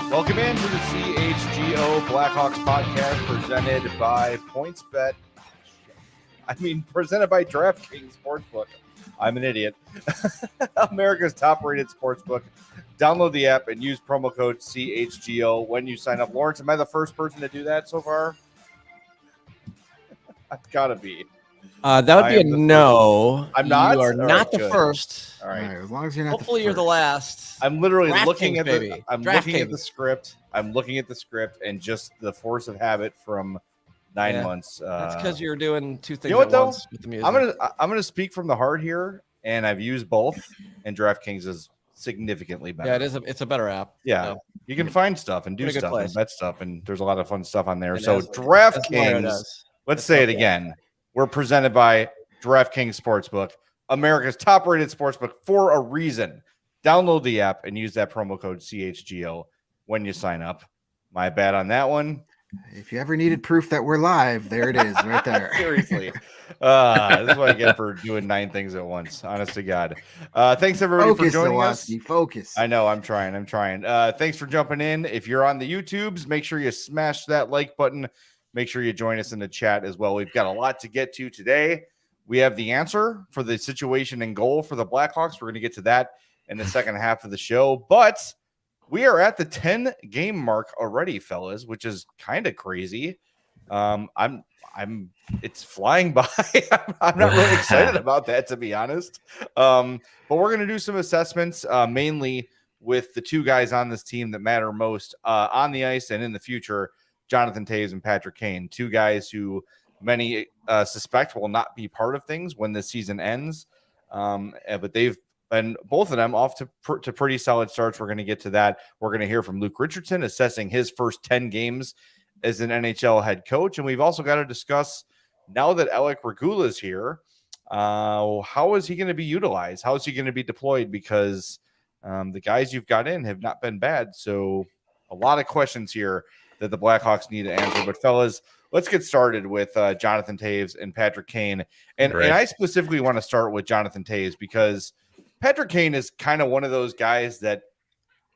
Welcome into the CHGO Blackhawks Podcast presented by PointsBet. Presented by DraftKings Sportsbook. I'm an idiot. America's top-rated sportsbook. Download the app and use promo code CHGO when you sign up. Lawrence, am I the first person to do that so far? I've got to be. That would be a no. I'm not? You are not the good. first. All right. As long as you're not Hopefully, the you're the last. I'm literally DraftKings, looking at baby. looking at the script. I'm looking at the script and just the force of habit from 9 months. That's because you're doing two things you know what, at though? once with the music. I'm gonna speak from the heart here, and I've used both, and DraftKings is significantly better. Yeah, it's a better app. Yeah, So, you can find stuff and do Pretty good stuff place. and bet stuff, and there's a lot of fun stuff on there. It So is. That's what it DraftKings, does. let's say it again. We're presented by DraftKings Sportsbook, America's top-rated sportsbook for a reason. Download the app and use that promo code CHGO when you sign up. My bad on that one. If you ever needed proof that we're live, there it is, right there. Seriously. This is what I get for doing 9 things at once. Honest to God. Thanks, everybody, for joining us. Focus. I know. I'm trying. Thanks for jumping in. If you're on the YouTubes, make sure you smash that like button. Make sure you join us in the chat as well. We've got a lot to get to today. We have the answer for the situation and goal for the Blackhawks. We're going to get to that in the second half of the show. But we are at the 10-game mark already, fellas, which is kind of crazy. It's flying by. I'm not really excited about that, to be honest. But we're going to do some assessments, mainly with the two guys on this team that matter most on the ice and in the future, Jonathan Toews and Patrick Kane, two guys who many suspect will not be part of things when the season ends. But they've been, both of them, off to pretty solid starts. We're going to get to that. We're going to hear from Luke Richardson assessing his first 10 games as an NHL head coach. And we've also got to discuss, now that Alec Regula is here, how is he going to be utilized? How is he going to be deployed? Because the guys you've got in have not been bad. So a lot of questions here that the Blackhawks need to answer. But fellas, let's get started with Jonathan Toews and Patrick Kane. And I specifically want to start with Jonathan Toews because Patrick Kane is kind of one of those guys that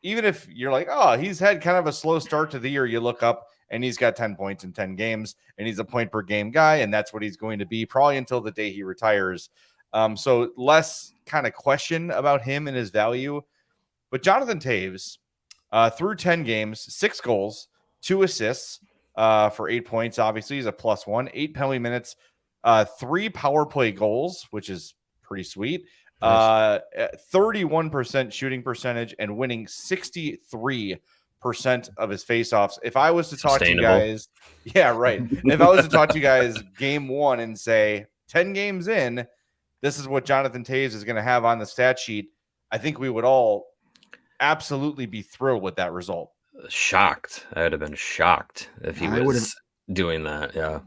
even if you're like, oh, he's had kind of a slow start to the year, you look up and he's got 10 points in 10 games and he's a point per game guy. And that's what he's going to be probably until the day he retires. So less kind of question about him and his value. But Jonathan Toews, through 10 games, 6 goals, 2 assists, for 8 points. Obviously, he's a +1, 8 penalty minutes, 3 power play goals, which is pretty sweet. 31% shooting percentage and winning 63% of his faceoffs. If I was to talk to you guys, yeah, right. If I was to talk to you guys game one and say 10 games in, this is what Jonathan Toews is going to have on the stat sheet, I think we would all absolutely be thrilled with that result. Shocked. I would have been shocked if he was doing that. Yeah.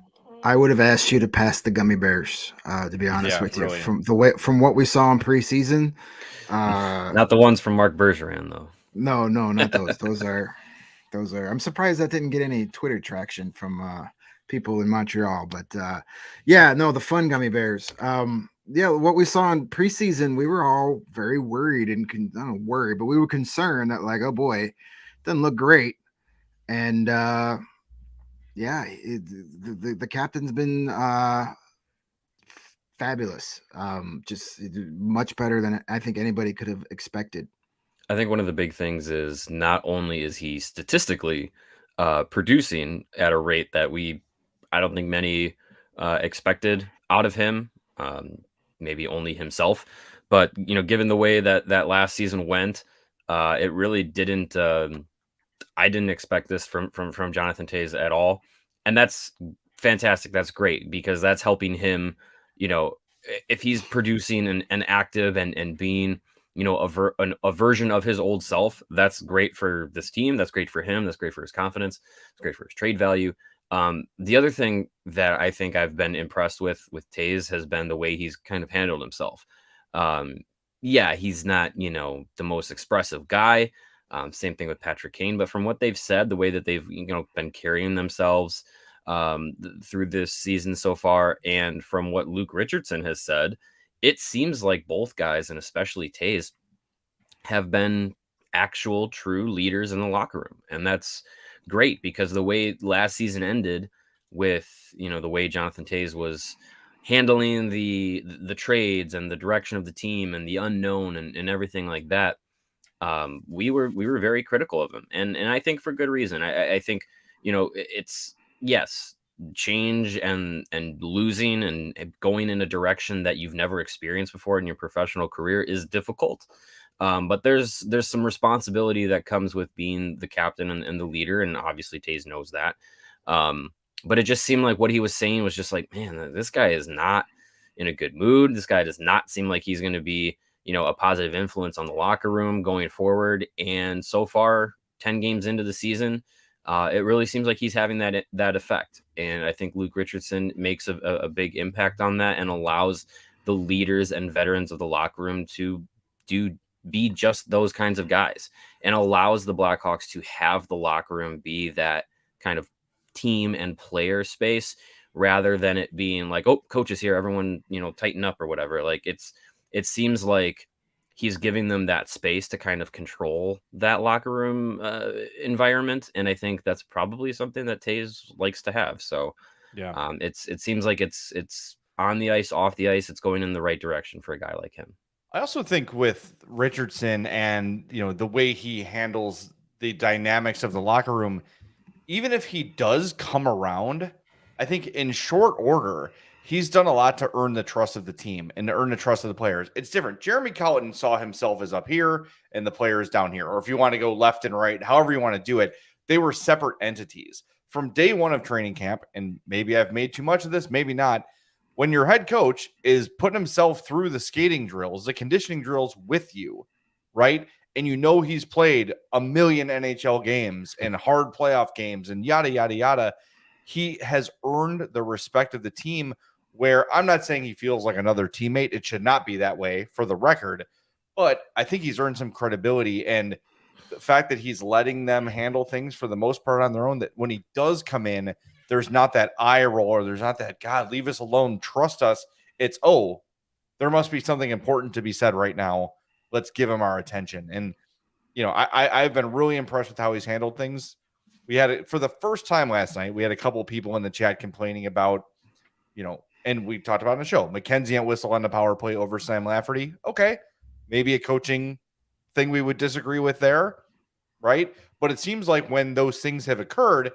I would have asked you to pass the gummy bears, to be honest with you. Really. From what we saw in preseason. Not the ones from Mark Bergeron, though. No, not those. Those are I'm surprised that didn't get any Twitter traction from people in Montreal. But the fun gummy bears. What we saw in preseason, we were all very worried and but we were concerned that, like, oh boy, doesn't look great. And the captain's been fabulous. Just much better than I think anybody could have expected. I think one of the big things is not only is he statistically producing at a rate that I don't think many expected out of him, maybe only himself, but given the way that last season went, it really didn't. I didn't expect this from Jonathan Toews at all. And that's fantastic. That's great because that's helping him, if he's producing and active and being, a version of his old self, that's great for this team. That's great for him. That's great for his confidence. It's great for his trade value. The other thing that I think I've been impressed with Toews has been the way he's kind of handled himself. He's not, the most expressive guy. Same thing with Patrick Kane, but from what they've said, the way that they've been carrying themselves through this season so far, and from what Luke Richardson has said, it seems like both guys, and especially Toews, have been actual true leaders in the locker room. And that's great, because the way last season ended with, the way Jonathan Toews was handling the trades and the direction of the team and the unknown and everything like that, we were very critical of him, and I think for good reason. I think it's, yes, change and losing and going in a direction that you've never experienced before in your professional career is difficult. But there's some responsibility that comes with being the captain and the leader, and obviously Toews knows that. But it just seemed like what he was saying was just like, man, this guy is not in a good mood. This guy does not seem like he's going to be, a positive influence on the locker room going forward. And so far, 10 games into the season, it really seems like he's having that effect. And I think Luke Richardson makes a big impact on that and allows the leaders and veterans of the locker room to be just those kinds of guys, and allows the Blackhawks to have the locker room be that kind of team and player space, rather than it being like, oh, coach is here, everyone, tighten up or whatever. Like it seems like he's giving them that space to kind of control that locker room environment. And I think that's probably something that Toews likes to have. So yeah, it seems like it's on the ice, off the ice, it's going in the right direction for a guy like him. I also think with Richardson and the way he handles the dynamics of the locker room, even if he does come around, I think in short order, he's done a lot to earn the trust of the team and to earn the trust of the players. It's different. Jeremy Colliton saw himself as up here and the players down here. Or if you want to go left and right, however you want to do it, they were separate entities. From day one of training camp, and maybe I've made too much of this, maybe not, when your head coach is putting himself through the skating drills, the conditioning drills with you, right? And he's played a million NHL games and hard playoff games and yada, yada, yada. He has earned the respect of the team, where I'm not saying he feels like another teammate. It should not be that way, for the record. But I think he's earned some credibility. And the fact that he's letting them handle things for the most part on their own, that when he does come in, there's not that eye roll, or there's not that, God, leave us alone, trust us. It's, oh, there must be something important to be said right now. Let's give him our attention. And, I've been really impressed with how he's handled things. We had it for the first time last night. We had a couple of people in the chat complaining about, and we talked about in the show, McKenzie and Whistle on the power play over Sam Lafferty. Okay. Maybe a coaching thing we would disagree with there. Right. But it seems like when those things have occurred,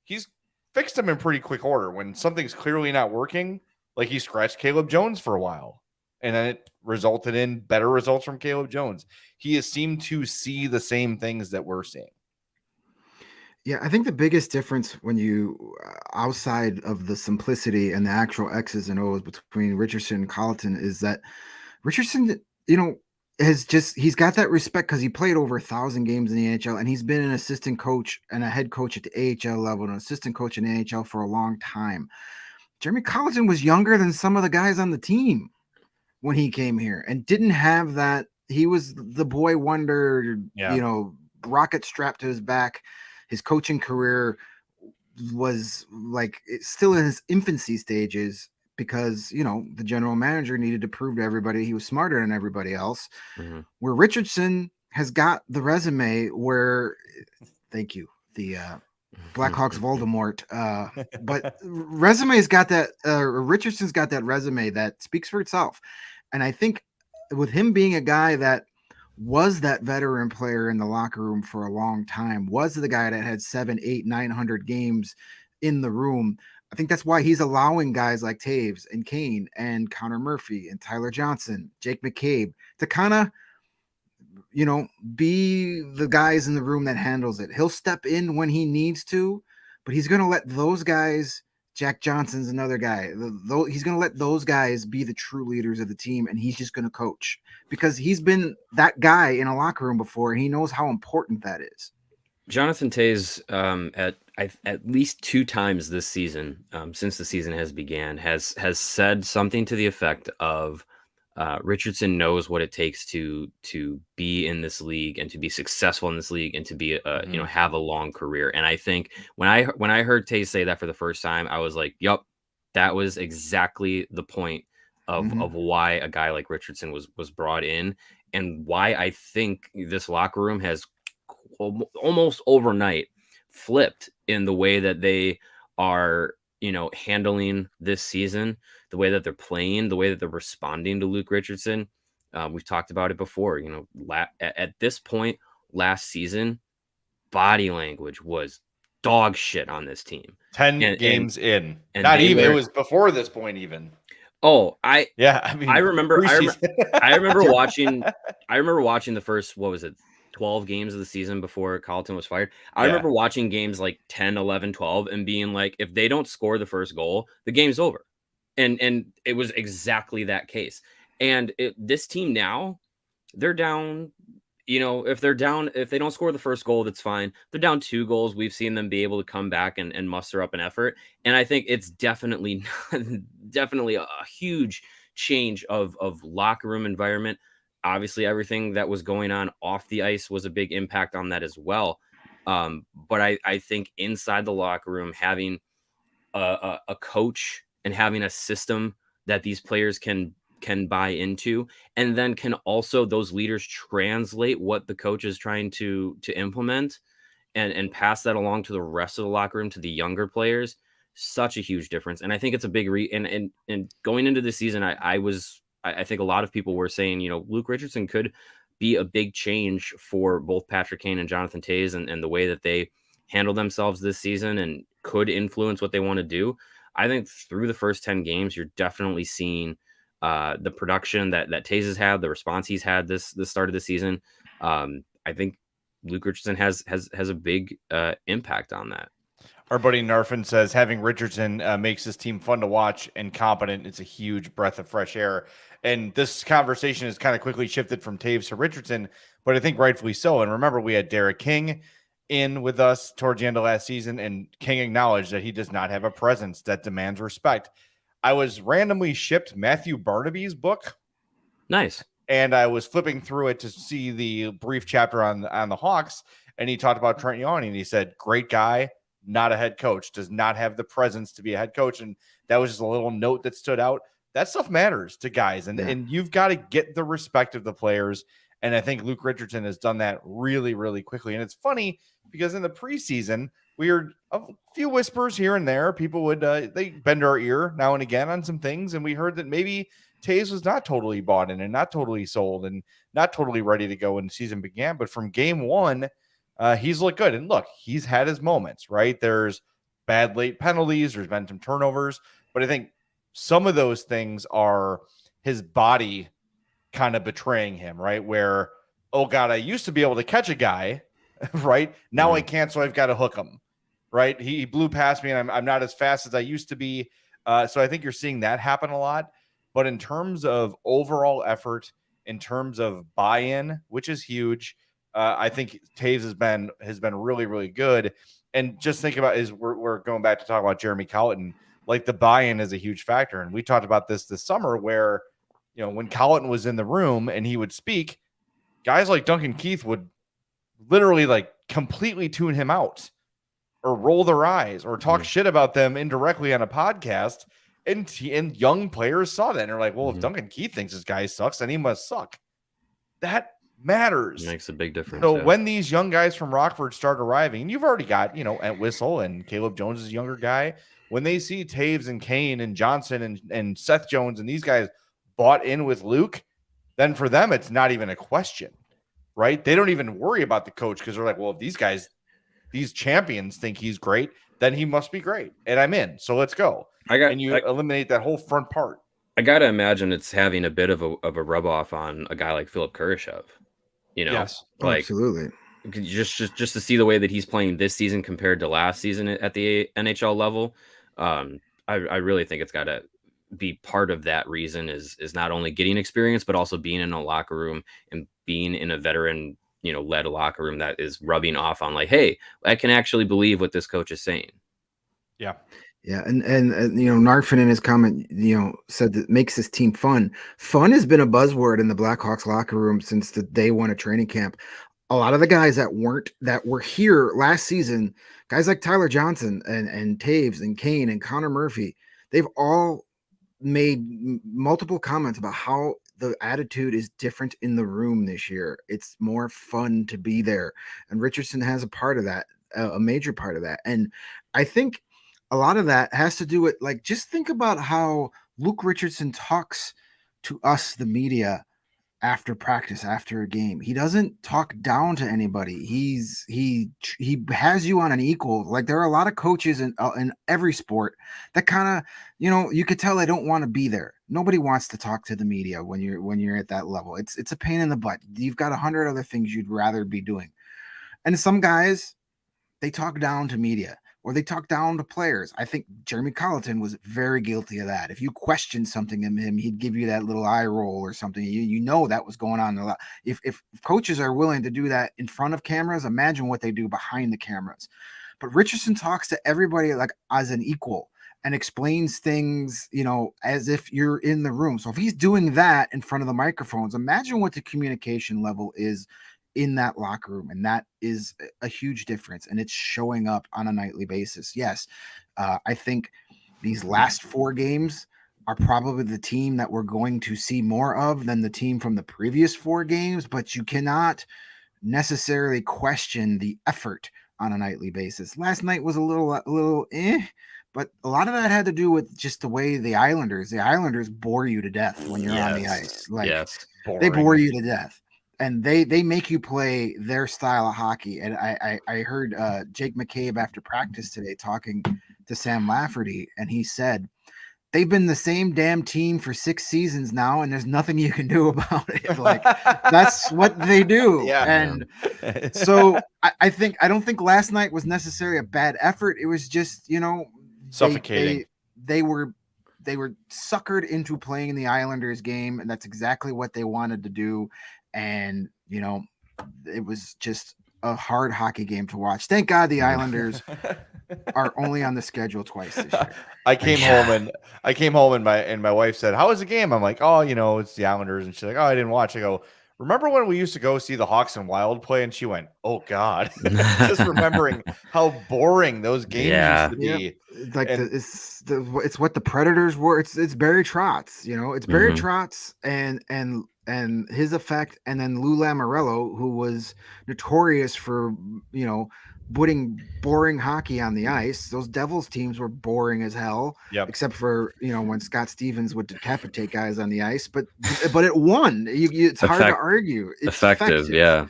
he's fixed them in pretty quick order. When something's clearly not working, like he scratched Caleb Jones for a while, and then it resulted in better results from Caleb Jones. He has seemed to see the same things that we're seeing. Yeah, I think the biggest difference when you outside of the simplicity and the actual X's and O's between Richardson and Colliton is that Richardson, he's got that respect because he played over 1,000 games in the NHL, and he's been an assistant coach and a head coach at the AHL level and an assistant coach in the NHL for a long time. Jeremy Colliton was younger than some of the guys on the team when he came here and didn't have that. He was the boy wonder, rocket strapped to his back. His coaching career was like still in his infancy stages because, the general manager needed to prove to everybody he was smarter than everybody else. Mm-hmm. Where Richardson has got the resume where, thank you, the Blackhawks Voldemort. But resume's got that, Richardson's got that resume that speaks for itself. And I think with him being a guy that was that veteran player in the locker room for a long time, was the guy that had 700, 800, 900 games in the room. I think that's why he's allowing guys like Toews and Kane and Connor Murphy and Tyler Johnson, Jake McCabe to kind of, be the guys in the room that handles it. He'll step in when he needs to, but he's going to let those guys, Jack Johnson's another guy, he's going to let those guys be the true leaders of the team, and he's just going to coach because he's been that guy in a locker room before, and he knows how important that is. Jonathan Toews, at least 2 times this season, since the season has began, has said something to the effect of Richardson knows what it takes to be in this league and to be successful in this league and to be have a long career. And I think when I heard Toews say that for the first time, I was like, "Yup, that was exactly the point of why a guy like Richardson was brought in." and why I think this locker room has almost overnight flipped in the way that they are, handling this season, the way that they're playing, the way that they're responding to Luke Richardson. We've talked about it before, at this point last season, body language was dog shit on this team. 10 games in. And Not even. It was before this point even. Oh, I remember watching the first, 12 games of the season before Carlton was fired. I remember watching games like 10, 11, 12 and being like, if they don't score the first goal, the game's over. And it was exactly that case. And this team now, they're down, if they don't score the first goal, that's fine. They're down 2 goals. We've seen them be able to come back and muster up an effort. And I think it's definitely a huge change of locker room environment. Obviously, everything that was going on off the ice was a big impact on that as well. But I think inside the locker room, having a coach and having a system that these players can buy into, and then can also those leaders translate what the coach is trying to implement and pass that along to the rest of the locker room, to the younger players, such a huge difference. And I think it's a big and going into the season, I think a lot of people were saying, Luke Richardson could be a big change for both Patrick Kane and Jonathan Toews and the way that they handle themselves this season, and could influence what they want to do. I think through the first 10 games, you're definitely seeing the production that Toews has had, the response he's had this start of the season. I think Luke Richardson has a big impact on that. Our buddy Narfin says having Richardson makes this team fun to watch and competent. It's a huge breath of fresh air. And this conversation has kind of quickly shifted from Toews to Richardson, but I think rightfully so. And remember, we had Derek King in with us towards the end of last season, and King acknowledged that he does not have a presence that demands respect. I was randomly shipped Matthew Barnaby's book. Nice. And I was flipping through it to see the brief chapter on the Hawks, and he talked about Trent Yawney, and he said, great guy, not a head coach, does not have the presence to be a head coach. And that was just a little note that stood out. That stuff matters to guys, and you've got to get the respect of the players. And I think Luke Richardson has done that really, really quickly. And it's funny because in the preseason, we heard a few whispers here and there. People would they bend our ear now and again on some things, and we heard that maybe Toews was not totally bought in and not totally sold and not totally ready to go when the season began. But from game one, he's looked good. And look, he's had his moments, right? There's bad late penalties. There's been some turnovers. But I think some of those things are his body kind of betraying him, right? Where, oh God, I used to be able to catch a guy, right? Now I can't, so I've got to hook him, right? He blew past me, and I'm not as fast as I used to be. So I think you're seeing that happen a lot. But in terms of overall effort, in terms of buy-in, which is huge, I think Toews has been really, really good. And just think about we're going back to talk about Jeremy Colliton. Like, the buy-in is a huge factor. And we talked about this summer where, when Colliton was in the room and he would speak, guys like Duncan Keith would literally completely tune him out or roll their eyes or talk shit about them indirectly on a podcast. And young players saw that and they're like, well, if Duncan Keith thinks this guy sucks, then he must suck. That matters. It makes a big difference. So when these young guys from Rockford start arriving, and you've already got, Ent Whistle and Caleb Jones is a younger guy. When they see Toews and Kane and Johnson and Seth Jones and these guys bought in with Luke, then for them, it's not even a question, right? They don't even worry about the coach because they're like, well, if these champions think he's great, then he must be great. And I'm in. So let's go. Eliminate that whole front part. I got to imagine it's having a bit of a rub off on a guy like Philip Kurashev, Yes, absolutely. Just to see the way that he's playing this season compared to last season at the NHL level. I really think it's got to be part of that reason is not only getting experience, but also being in a locker room and being in a veteran, led locker room that is rubbing off on like, hey, I can actually believe what this coach is saying. Yeah. Yeah. And Narfin in his comment, said that makes this team fun. Fun has been a buzzword in the Blackhawks locker room since the day one of training camp. A lot of the guys that were here last season, guys like Tyler Johnson and Toews and Kane and Connor Murphy, they've all made multiple comments about how the attitude is different in the room this year. It's more fun to be there. And Richardson has a part of that, a major part of that. And I think a lot of that has to do with, like, just think about how Luke Richardson talks to us, the media, after practice, after a game. He doesn't talk down to anybody. He has you on an equal. Like, there are a lot of coaches in every sport that kind of, you could tell they don't want to be there. Nobody wants to talk to the media when you're at that level. It's a pain in the butt. You've got 100 other things you'd rather be doing. And some guys, they talk down to media, or they talk down to players. I think Jeremy Colleton was very guilty of that. If you question something in him, he'd give you that little eye roll or something. You know that was going on a lot. If coaches are willing to do that in front of cameras, imagine what they do behind the cameras. But Richardson talks to everybody like as an equal and explains things, as if you're in the room. So if he's doing that in front of the microphones, imagine what the communication level is in that locker room. And that is a huge difference, and it's showing up on a nightly basis. Yes, I think these last 4 games are probably the team that we're going to see more of than the team from the previous 4 games, but you cannot necessarily question the effort on a nightly basis. Last night was a little but a lot of that had to do with just the way the Islanders bore you to death when you're on the ice. Like, they bore you to death. And they make you play their style of hockey. And I heard Jake McCabe after practice today talking to Sam Lafferty, and he said they've been the same damn team for 6 seasons now, and there's nothing you can do about it. Like, that's what they do. Yeah. And so I don't think last night was necessarily a bad effort. It was just, suffocating. They were suckered into playing the Islanders game, and that's exactly what they wanted to do. And, it was just a hard hockey game to watch. Thank God the Islanders are only on the schedule twice this year. I came home and my wife said, "How was the game?" I'm like, "Oh, it's the Islanders." And she's like, "Oh, I didn't watch." I go, "Remember when we used to go see the Hawks and Wild play?" And she went, "Oh God," just remembering how boring those games used to be. Like, it's what the Predators were. It's Barry Trotz, it's Barry Trotz and his effect, and then Lou Lamoriello, who was notorious for putting boring hockey on the ice. Those Devils teams were boring as hell, except for when Scott Stevens would decapitate guys on the ice. But it won. It's hard to argue. It's effective. Yeah.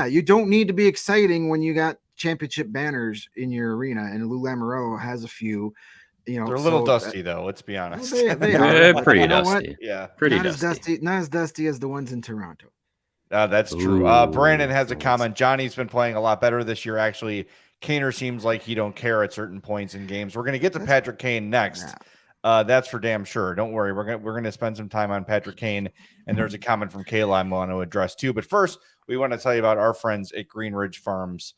You don't need to be exciting when you got championship banners in your arena, and Lou Lamoriello has a few. They're a little dusty, though. Let's be honest. They are pretty dusty. Yeah, pretty dusty. Not as dusty as the ones in Toronto. That's true. Brandon has a comment. Johnny's been playing a lot better this year. Actually, Kaner seems like he don't care at certain points in games. We're going to get to Patrick Kane next. That's for damn sure. Don't worry. We're going to spend some time on Patrick Kane. And there's a comment from Kayla I want to address too. But first, we want to tell you about our friends at Green Ridge Farms.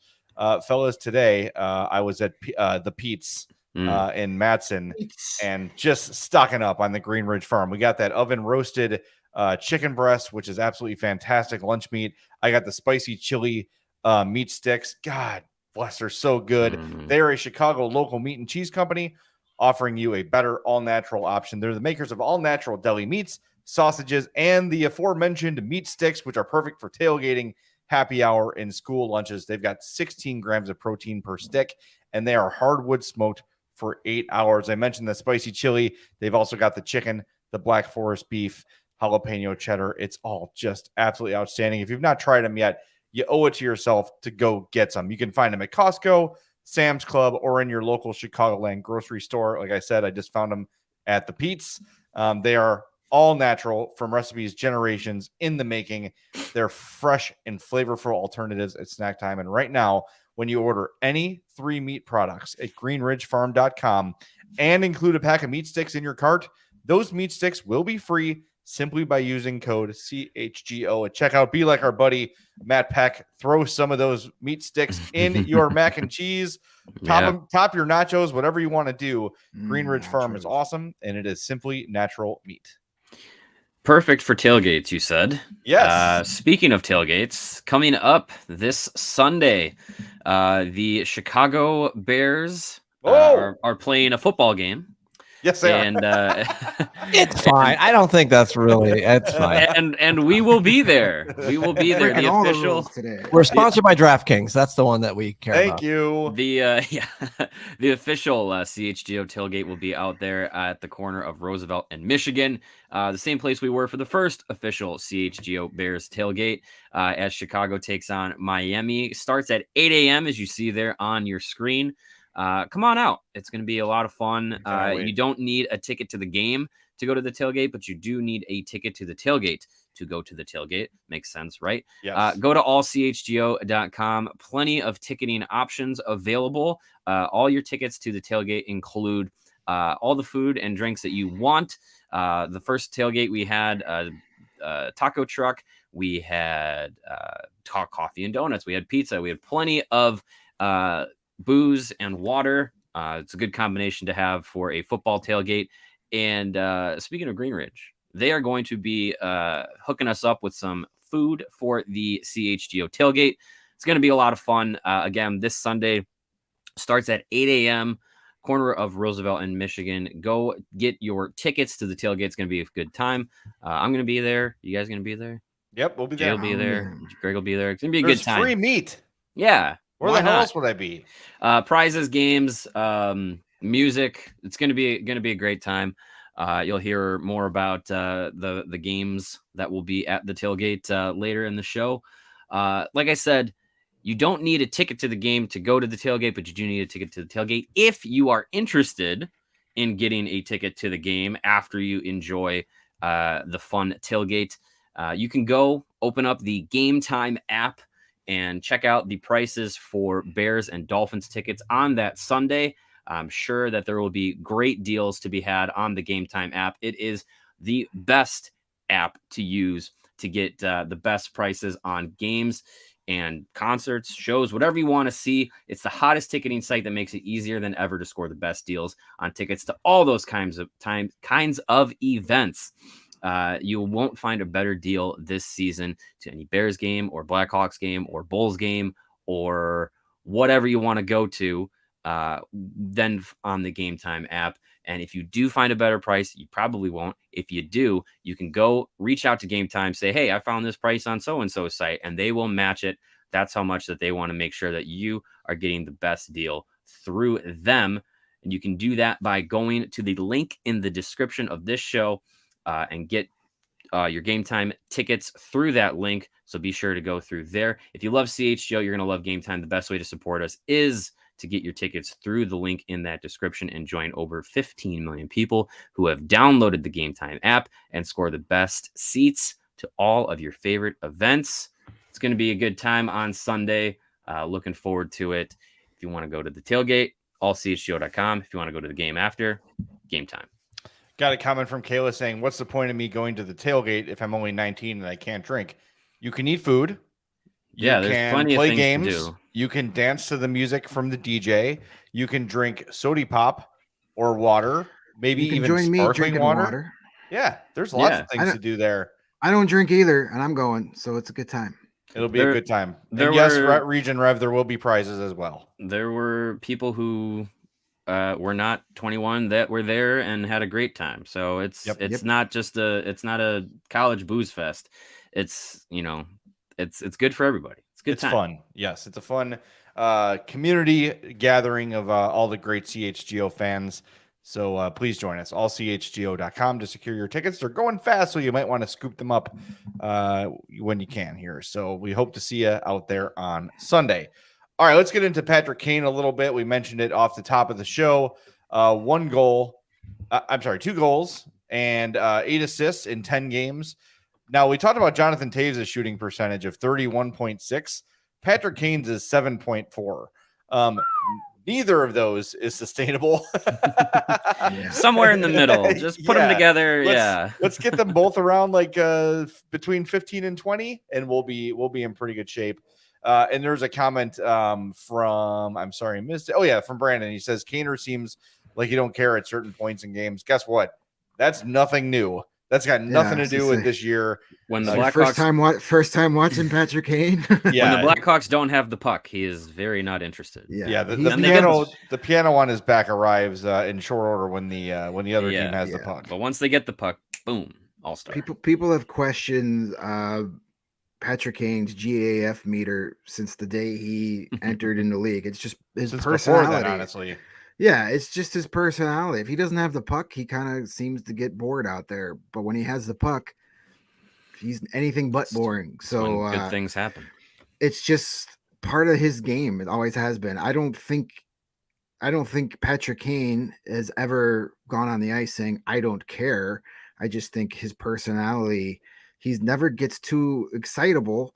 Fellas, today I was at the Pete's in Matson and just stocking up on the Green Ridge Farm. We got that oven roasted chicken breast, which is absolutely fantastic lunch meat. I got the spicy chili meat sticks. God bless, they're so good. They're a Chicago local meat and cheese company offering you a better all-natural option. They're the makers of all-natural deli meats, sausages, and the aforementioned meat sticks, which are perfect for tailgating, happy hour, and school lunches. They've got 16 grams of protein per stick, and they are hardwood smoked for 8 hours. I mentioned the spicy chili. They've also got the chicken, the Black Forest beef, jalapeno cheddar. It's all just absolutely outstanding. If you've not tried them yet, you owe it to yourself to go get some. You can find them at Costco, Sam's Club, or in your local Chicagoland grocery store. Like I said, I just found them at the Pete's. They are all natural from recipes generations in the making. They're fresh and flavorful alternatives at snack time. And right now, when you order any 3 meat products at greenridgefarm.com and include a pack of meat sticks in your cart, those meat sticks will be free simply by using code CHGO at checkout. Be like our buddy Matt Peck. Throw some of those meat sticks in your mac and cheese. Top your nachos, whatever you want to do. Green Ridge Farm is awesome, and it is simply natural meat. Perfect for tailgates, you said. Yes. Speaking of tailgates, coming up this Sunday, the Chicago Bears are playing a football game Yes, they are. And It's fine. I don't think that's really. It's fine. and we will be there. We will be there. Breaking The all the official. rules today. We're sponsored by DraftKings. That's the one that we care about. Thank you. The official CHGO tailgate will be out there at the corner of Roosevelt and Michigan, the same place we were for the first official CHGO Bears tailgate, as Chicago takes on Miami. Starts at 8 a.m. as you see there on your screen. Come on out. It's going to be a lot of fun. You don't need a ticket to the game to go to the tailgate, but you do need a ticket to the tailgate to go to the tailgate. Makes sense, right? Yes. Go to allchgo.com. Plenty of ticketing options available. All your tickets to the tailgate include all the food and drinks that you want. The first tailgate we had a taco truck. We had coffee and donuts. We had pizza. We had plenty of booze and water. It's a good combination to have for a football tailgate. And speaking of Green Ridge, they are going to be hooking us up with some food for the CHGO tailgate. It's going to be a lot of fun. Again, this Sunday starts at 8 a.m., corner of Roosevelt and Michigan. Go get your tickets to the tailgate. It's going to be a good time. I'm going to be there. You guys going to be there? Yep, we'll be Jay there. will be there. Greg will be there. It's going to be a There's good time. free meat. Yeah. Where the hell else would I be? Prizes, games, music. It's going to be a great time. You'll hear more about the games that will be at the tailgate later in the show. Like I said, you don't need a ticket to the game to go to the tailgate, but you do need a ticket to the tailgate if you are interested in getting a ticket to the game after you enjoy the fun tailgate. You can go open up the Game Time app and check out the prices for Bears and Dolphins tickets on that Sunday. I'm sure that there will be great deals to be had on the Game Time app. It is the best app to use to get the best prices on games and concerts, shows, whatever you want to see. It's the hottest ticketing site that makes it easier than ever to score the best deals on tickets to all those kinds of events. You won't find a better deal this season to any Bears game or Blackhawks game or Bulls game or whatever you want to go to than on the Game Time app. And if you do find a better price, you probably won't. If you do, you can go reach out to Game Time, say, hey, I found this price on so-and-so site, and they will match it. That's how much that they want to make sure that you are getting the best deal through them. And you can do that by going to the link in the description of this show and get your Game Time tickets through that link. So be sure to go through there. If you love CHGO, you're going to love Game Time. The best way to support us is to get your tickets through the link in that description and join over 15 million people who have downloaded the Game Time app and score the best seats to all of your favorite events. It's going to be a good time on Sunday. Looking forward to it. If you want to go to the tailgate, allchgo.com. If you want to go to the game after, Game Time. Got a comment from Kayla saying, what's the point of me going to the tailgate if I'm only 19 and I can't drink? You can eat food. Yeah, there's plenty of things games. to do. You can dance to the music from the DJ. You can drink soda pop or water, maybe You can even join me sparkling drinking water. Yeah, there's lots of things to do there. I don't drink either, and I'm going, so it's a good time. It'll be a good time. And yes, Region Rev, there will be prizes as well. There were people who were not 21 that were there and had a great time. So it's not just it's not a college booze fest. It's, it's good for everybody. It's good time. Fun. Yes, it's a fun community gathering of all the great CHGO fans. So please join us, allchgo.com to secure your tickets. They're going fast, so you might want to scoop them up when you can here. So we hope to see you out there on Sunday. All right, let's get into Patrick Kane a little bit. We mentioned it off the top of the show. 2 goals and 8 assists in 10 games. Now, we talked about Jonathan Toews' shooting percentage of 31.6. Patrick Kane's is 7.4. Neither of those is sustainable. Somewhere in the middle. Just put them together. Let's get them both around like between 15 and 20, and we'll be in pretty good shape. And there's a comment from, I'm sorry, I missed it. Oh, yeah, from Brandon. He says, Kaner seems like you don't care at certain points in games. Guess what? That's nothing new. That's got nothing to do with this year. When the Blackhawks first time watching Patrick Kane. Yeah, when the Blackhawks don't have the puck, he is very not interested. Yeah. The piano on his back arrives in short order when the other team has the puck. But once they get the puck, boom, all-star. People have questioned Patrick Kane's GAF meter since the day he entered in the league. It's just his personality. Before that, honestly. Yeah, it's just his personality. If he doesn't have the puck, he kind of seems to get bored out there. But when he has the puck, he's anything but boring. So good things happen. It's just part of his game. It always has been. I don't think Patrick Kane has ever gone on the ice saying, "I don't care." I just think his personality, he's never gets too excitable,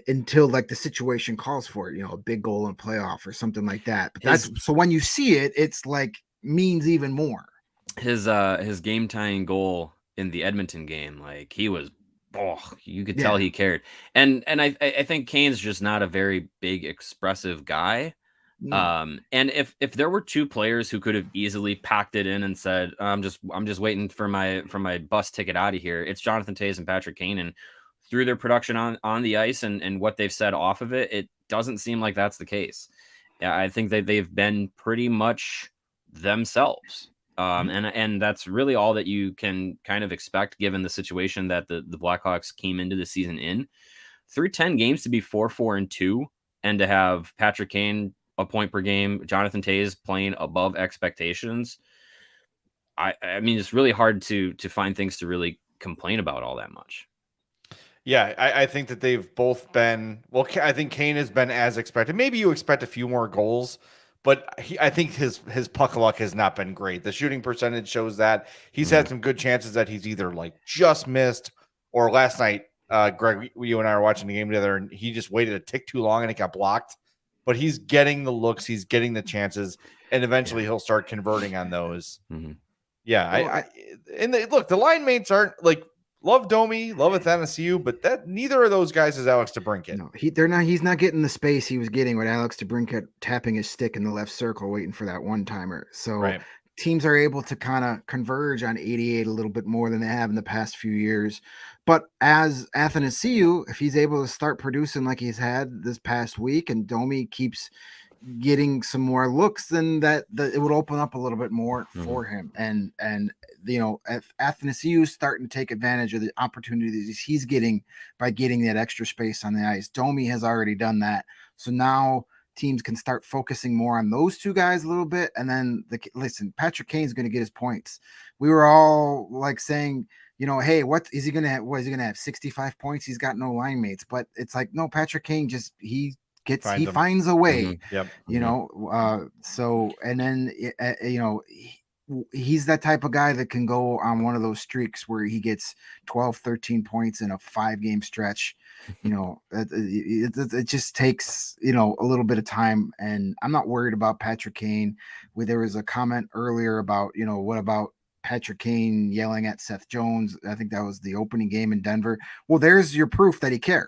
until like the situation calls for it, a big goal in playoff or something like that. But so when you see it, it's like means even more. His game tying goal in the Edmonton game, like he was, you could tell he cared. And I think Kane's just not a very big expressive guy. And if there were two players who could have easily packed it in and said, I'm just waiting for my bus ticket out of here, it's Jonathan Toews and Patrick Kane. And through their production on the ice and what they've said off of it, it doesn't seem like that's the case. Yeah, I think that they've been pretty much themselves. And that's really all that you can kind of expect given the situation that the Blackhawks came into the season in. Through 10 games to be 4-4-2 and to have Patrick Kane a point per game, Jonathan Toews playing above expectations. I mean, it's really hard to find things to really complain about all that much. Yeah, I think that they've both been, well, I think Kane has been as expected. Maybe you expect a few more goals, but I think his puck luck has not been great. The shooting percentage shows that. He's had some good chances that he's either like just missed, or last night, Greg, you and I were watching the game together, and he just waited a tick too long and it got blocked. But he's getting the looks, he's getting the chances, and eventually he'll start converting on those. Mm-hmm. Yeah, look, the line mates aren't like, love Domi, love Athanasiou, but that neither of those guys is Alex DeBrincat. No, he's not getting the space he was getting with Alex DeBrincat tapping his stick in the left circle, waiting for that one-timer. So teams are able to kind of converge on 88 a little bit more than they have in the past few years. But as Athanasiou, if he's able to start producing like he's had this past week, and Domi keeps getting some more looks, then that it would open up a little bit more for him. And if Athanasiou is starting to take advantage of the opportunities he's getting by getting that extra space on the ice, Domi has already done that. So now teams can start focusing more on those two guys a little bit. And then listen, Patrick Kane's going to get his points. We were all like saying, hey, what is he going to have? What is he going to have? 65 points. He's got no line mates, but it's like, no, Patrick Kane he finds a way, so, and then, he's that type of guy that can go on one of those streaks where he gets 12, 13 points in a 5-game stretch. It just takes, a little bit of time, and I'm not worried about Patrick Kane. There was a comment earlier about, what about Patrick Kane yelling at Seth Jones? I think that was the opening game in Denver. Well, there's your proof that he cares.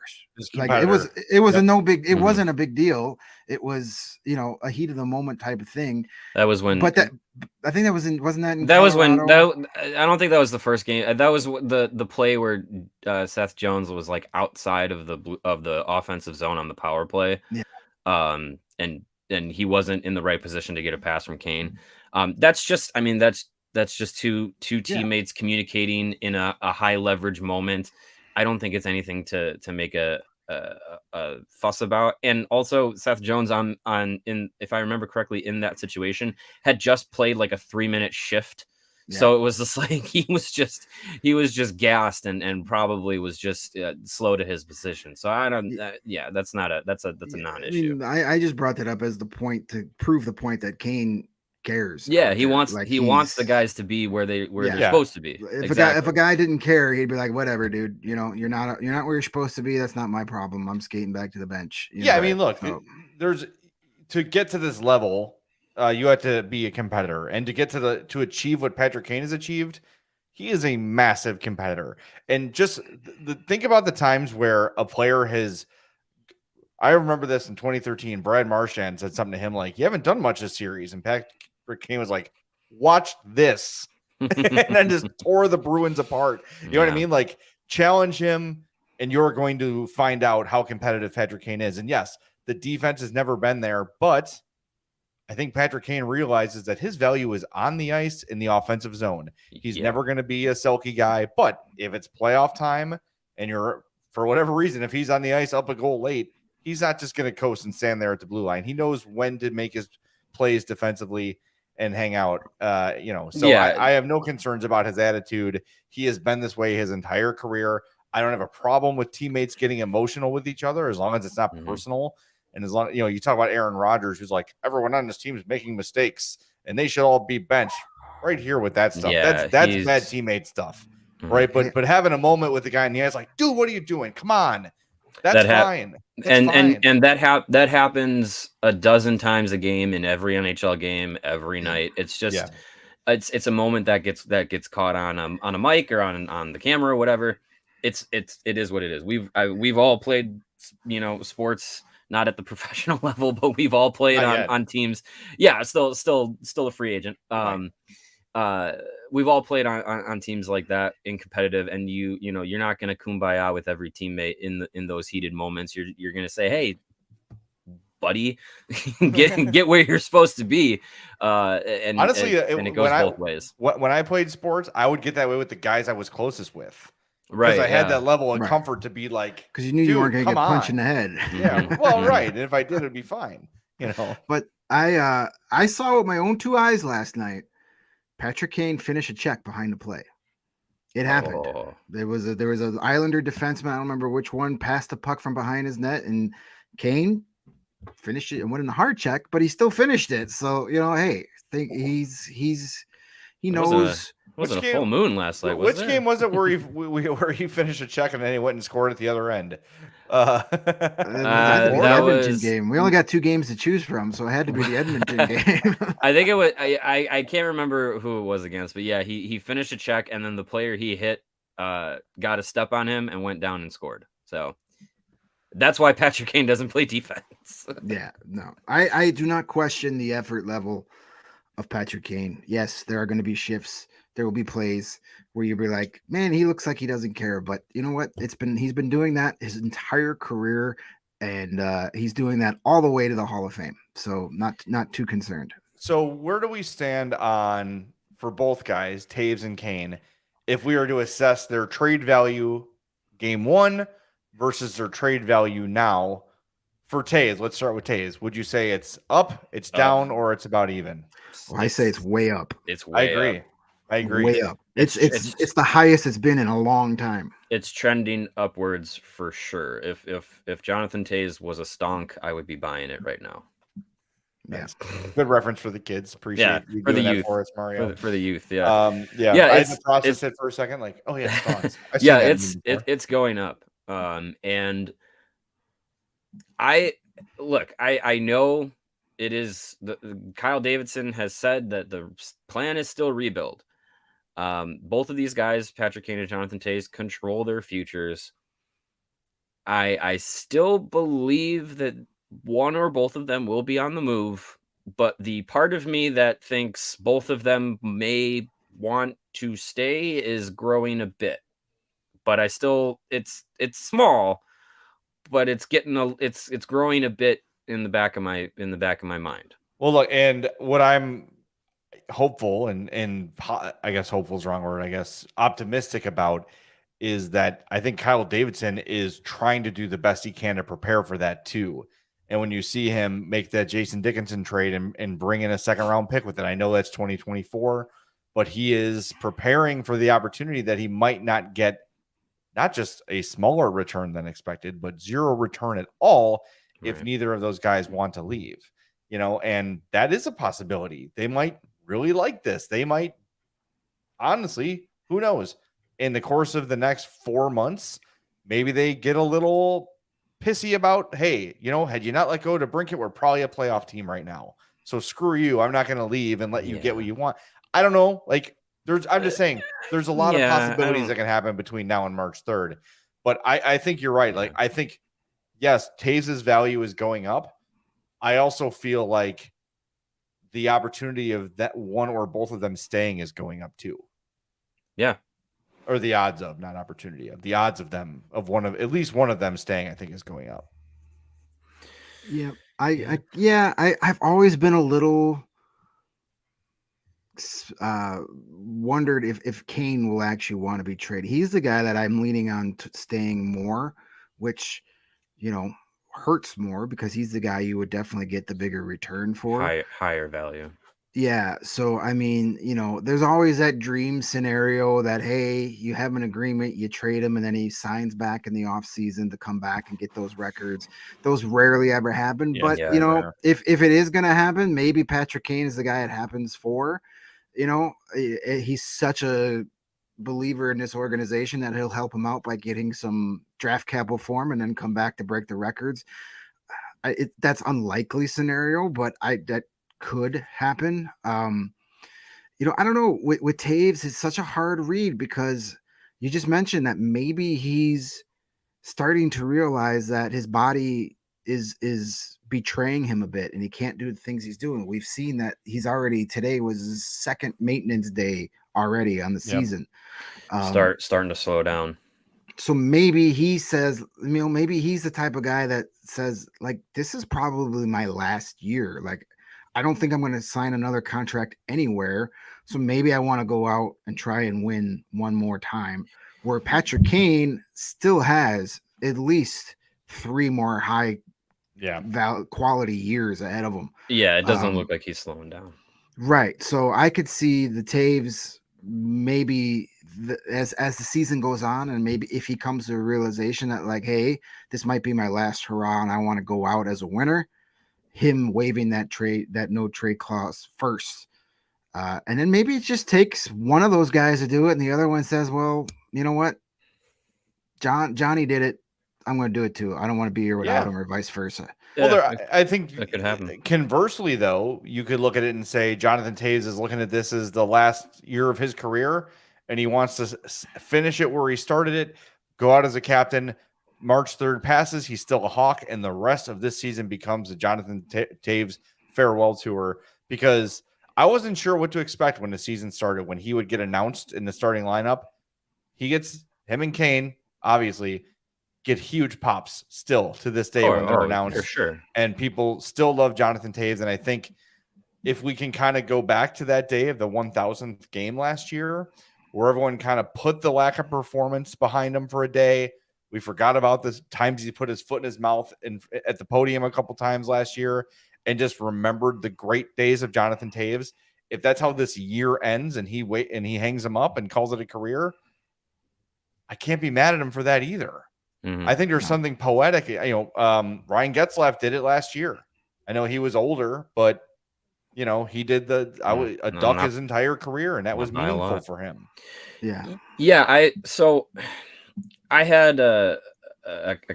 Like it was it wasn't a big deal. It was, a heat of the moment type of thing. That was when, but I think that was wasn't that in that Colorado? Was when I don't think that was the first game. That was the play where Seth Jones was like outside of the offensive zone on the power play. Yeah. And he wasn't in the right position to get a pass from Kane. That's just two teammates communicating in a high leverage moment. I don't think it's anything to make a fuss about. And also Seth Jones if I remember correctly, in that situation had just played like a 3-minute shift. Yeah. So it was just like he was just gassed and probably was just slow to his position. So I don't. That's a non-issue. I just brought that up as the point to prove the point that Kane cares. Yeah, he wants the guys to be where they're supposed to be. If a guy didn't care, he'd be like, whatever, dude. You're not where you're supposed to be. That's not my problem. I'm skating back to the bench. I mean, look, there's to get to this level. You have to be a competitor, and to get to achieve what Patrick Kane has achieved, he is a massive competitor. And just think about the times where a player has. I remember this in 2013. Brad Marchand said something to him like, "You haven't done much this series," and Patrick Kane was like, "Watch this." and then just tore the Bruins apart. You know what I mean? Like, challenge him, and you're going to find out how competitive Patrick Kane is. And yes, the defense has never been there, but I think Patrick Kane realizes that his value is on the ice in the offensive zone. He's never going to be a Selke guy, but if it's playoff time and you're, for whatever reason, if he's on the ice up a goal late, he's not just going to coast and stand there at the blue line. He knows when to make his plays defensively and hang out. So I have no concerns about his attitude. He has been this way his entire career. I don't have a problem with teammates getting emotional with each other as long as it's not personal. And as long, you talk about Aaron Rodgers, who's like, everyone on this team is making mistakes and they should all be benched. Right here with that stuff. That's bad teammate stuff. Right. But having a moment with the guy in the eyes, like, dude, what are you doing? Come on. That's fine. And that happens a dozen times a game in every NHL game every night. It's just it's a moment that gets caught on a mic or on the camera or whatever. It is what it is. We've all played sports, not at the professional level, but we've all played on teams. Yeah, still a free agent. We've all played on teams like that in competitive, and you're not going to kumbaya with every teammate in those heated moments. You're going to say, hey, buddy, get where you're supposed to be. And honestly, it goes both ways. When I played sports, I would get that way with the guys I was closest with. Right. Because I had that level of comfort to be like, because you knew you weren't going to get punched in the head. Yeah. Well, right. And if I did, it'd be fine. But I saw with my own two eyes last night, Patrick Kane finish a check behind the play. It happened. There was an Islander defenseman, I don't remember which one, passed the puck from behind his net, and Kane finished it and went in the hard check, but he still finished it. So hey, he knows. It wasn't a full moon last night. Which game was it where he finished a check and then he went and scored at the other end? The Edmonton game. We only got 2 games to choose from, so it had to be the Edmonton game. I think it was. I can't remember who it was against, but yeah, he finished a check and then the player he hit got a step on him and went down and scored. So that's why Patrick Kane doesn't play defense. Yeah, no, I do not question the effort level of Patrick Kane. Yes, there are going to be shifts. There will be plays where you'll be like, man, he looks like he doesn't care. But you know what? He's been doing that his entire career, and he's doing that all the way to the Hall of Fame. So not too concerned. So where do we stand on, for both guys, Toews and Kane, if we were to assess their trade value game 1 versus their trade value now? For Toews, let's start with Toews. Would you say it's up, it's down, or it's about even? Well, I say it's way up. It's way up. I agree. Way up. It's the highest it's been in a long time. It's trending upwards for sure. If Jonathan Toews was a stonk, I would be buying it right now. Yes. Good reference for the kids. Appreciate you for doing the that youth. For us, Mario. For the youth, yeah. I had to process it for a second. Like, oh yeah, stonks. It's going up. And I know it is. Kyle Davidson has said that the plan is still rebuild. Both of these guys, Patrick Kane and Jonathan Toews, control their futures. I still believe that one or both of them will be on the move, but the part of me that thinks both of them may want to stay is growing a bit. But I still, it's small, but it's growing a bit in the back of my mind. Well, look, and what I'm hopeful and I guess hopeful is the wrong word, I guess optimistic about is that I think Kyle Davidson is trying to do the best he can to prepare for that too. And when you see him make that Jason Dickinson trade and bring in a 2nd round pick with it, I know that's 2024, but he is preparing for the opportunity that he might not get, not just a smaller return than expected, but 0 return at all if neither of those guys want to leave, and that is a possibility. They might really like this. They might, honestly, who knows, in the course of the next 4 months, maybe they get a little pissy about, hey, had you not let go to Brinkett, we're probably a playoff team right now. So screw you. I'm not going to leave and let you get what you want. I don't know. Like I'm just saying there's a lot of possibilities that can happen between now and March 3rd, but I think you're right. Like, I think, yes, Toews' value is going up. I also feel like the opportunity of that one or both of them staying is going up too. Yeah. Or the odds of, not opportunity of, the odds of them, of at least one of them staying, I think is going up. Yeah. I've always been a little wondered if Kane will actually want to be traded. He's the guy that I'm leaning on staying more, which, hurts more because he's the guy you would definitely get the bigger return for. Higher value. Yeah. So, I mean, there's always that dream scenario that, hey, you have an agreement, you trade him, and then he signs back in the offseason to come back and get those records. Those rarely ever happen. Yeah, But, rare. if it is going to happen, maybe Patrick Kane is the guy it happens for. He's such a believer in this organization that he'll help him out by getting some draft capital for him and then come back to break the records. That's unlikely scenario, but that could happen. I don't know. With Toews, it's such a hard read because you just mentioned that maybe he's starting to realize that his body is betraying him a bit and he can't do the things he's doing. We've seen that today was his second maintenance day already on the season. Starting to slow down. So maybe he says, maybe he's the type of guy that says, like, this is probably my last year. Like, I don't think I'm going to sign another contract anywhere. So maybe I want to go out and try and win one more time. Where Patrick Kane still has at least 3 more high quality years ahead of him. Yeah, it doesn't look like he's slowing down. Right. So I could see the Toews maybe as the season goes on, and maybe if he comes to a realization that, like, hey, this might be my last hurrah and I want to go out as a winner, him waiving that no trade clause first. And then maybe it just takes one of those guys to do it, and the other one says, well, you know what? Johnny did it. I'm going to do it too. I don't want to be here without him, or vice versa. Well, I think that could happen. Conversely, though, you could look at it and say Jonathan Toews is looking at this as the last year of his career, and he wants to finish it where he started it, go out as a captain. March 3rd passes, he's still a Hawk, and the rest of this season becomes a Jonathan Toews farewell tour, because I wasn't sure what to expect when the season started, when he would get announced in the starting lineup. Him and Kane, obviously, get huge pops still to this day when they're announced. For sure. And people still love Jonathan Toews. And I think if we can kind of go back to that day of the 1000th game last year, where everyone kind of put the lack of performance behind him for a day, we forgot about the times he put his foot in his mouth at the podium a couple times last year, and just remembered the great days of Jonathan Toews. If that's how this year ends and he hangs him up and calls it a career, I can't be mad at him for that either. Mm-hmm. I think there's something poetic. Ryan Getzlaf did it last year. I know he was older, but he did duck his entire career, and that was meaningful for him. Yeah. Yeah. I had a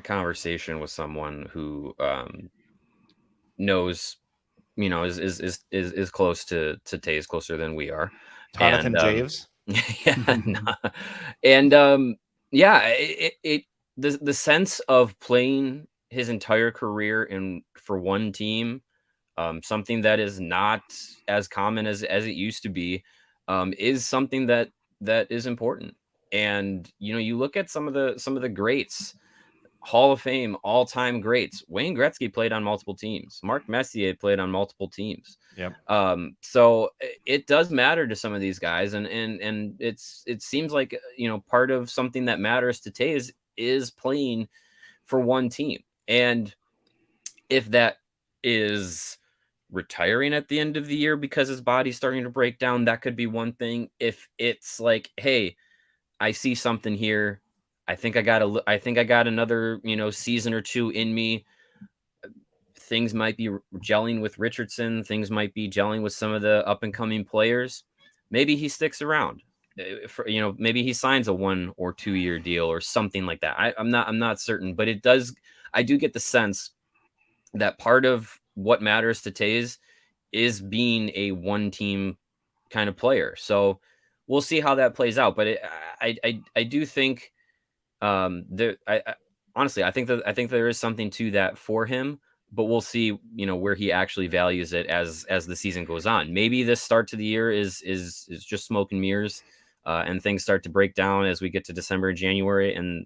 conversation with someone who knows, is close to Toews, closer than we are. Jonathan Toews. The sense of playing his entire career for one team, something that is not as common as it used to be, is something that is important. And you look at some of the greats, Hall of Fame, all-time greats. Wayne Gretzky played on multiple teams. Mark Messier played on multiple teams. Yep. So it does matter to some of these guys, and it seems like part of something that matters to Toews is playing for one team. And if that is retiring at the end of the year because his body's starting to break down, that could be one thing. If it's like, hey, I see something here, I think I got another, season or two in me. Things might be gelling with Richardson. Things might be gelling with some of the up and coming players. Maybe he sticks around. Maybe he signs a 1 or 2 year deal or something like that. I'm not certain, but I do get the sense that part of what matters to Toews is being a one team kind of player. So we'll see how that plays out. But I do think honestly, I think there is something to that for him, but we'll see, where he actually values it as the season goes on. Maybe this start to the year is just smoke and mirrors. and things start to break down as we get to December, January, and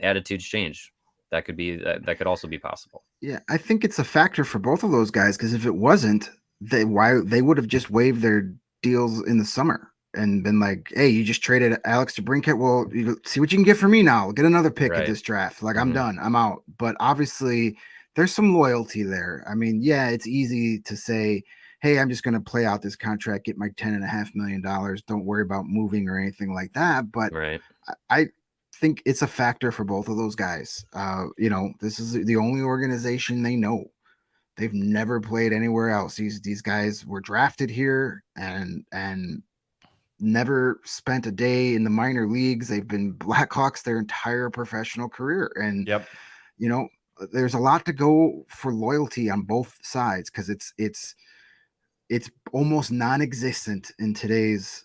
attitudes change. That could also be possible. Yeah, I think it's a factor for both of those guys, because if it wasn't, they would have just waived their deals in the summer and been like, "Hey, you just traded Alex DeBrincat. Well, you see what you can get for me now. Get another pick at this draft. Like, I'm done. I'm out." But obviously, there's some loyalty there. I mean, yeah, it's easy to say, "Hey, I'm just going to play out this contract, get my $10.5 million. Don't worry about moving or anything like that." But I think it's a factor for both of those guys. This is the only organization they know. They've never played anywhere else. These guys were drafted here and never spent a day in the minor leagues. They've been Blackhawks their entire professional career. And there's a lot to go for loyalty on both sides, because it's almost non-existent in today's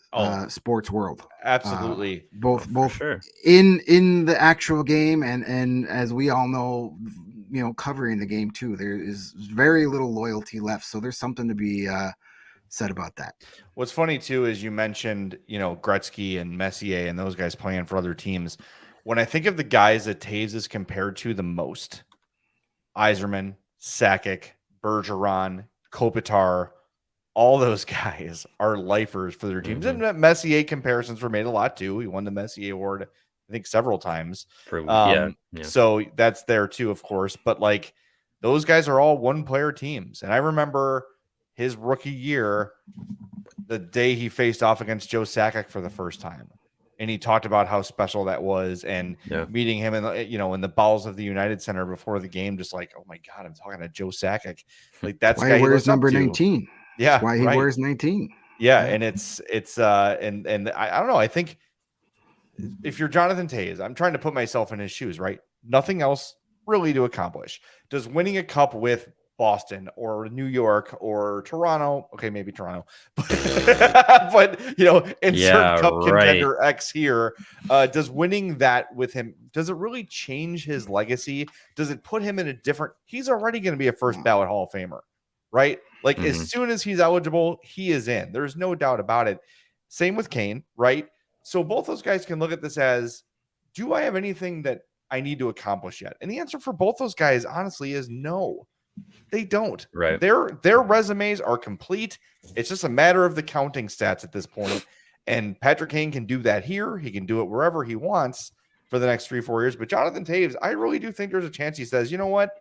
sports world. Absolutely. Both in the actual game and as we all know, covering the game too, there is very little loyalty left. So there's something to be said about that. What's funny too is you mentioned, Gretzky and Messier and those guys playing for other teams. When I think of the guys that Toews is compared to the most, Yzerman, Sakic, Bergeron, Kopitar, all those guys are lifers for their teams. And Messier comparisons were made a lot too. He won the Messier Award, I think, several times. So that's there too, of course. But like, those guys are all one-player teams. And I remember his rookie year, the day he faced off against Joe Sakic for the first time. And he talked about how special that was, and meeting him in the bowels of the United Center before the game, just like, oh my God, I'm talking to Joe Sakic. Like, that's why he wears number 19. Yeah, that's why he wears 19. Yeah, and it's and I don't know. I think if you're Jonathan Toews, I'm trying to put myself in his shoes, right? Nothing else really to accomplish. Does winning a cup with Boston or New York or Toronto, okay, maybe Toronto, but insert cup contender X here. Does winning that with him, does it really change his legacy? Does it put him in a different? He's already going to be a first ballot Hall of Famer, right? Like, as soon as he's eligible, he is in. There's no doubt about it. Same with Kane, right? So both those guys can look at this as, do I have anything that I need to accomplish yet? And the answer for both those guys, honestly, is no. They don't. Right. Their resumes are complete. It's just a matter of the counting stats at this point. And Patrick Kane can do that here. He can do it wherever he wants for the next 3-4 years. But Jonathan Toews, I really do think there's a chance he says, you know what?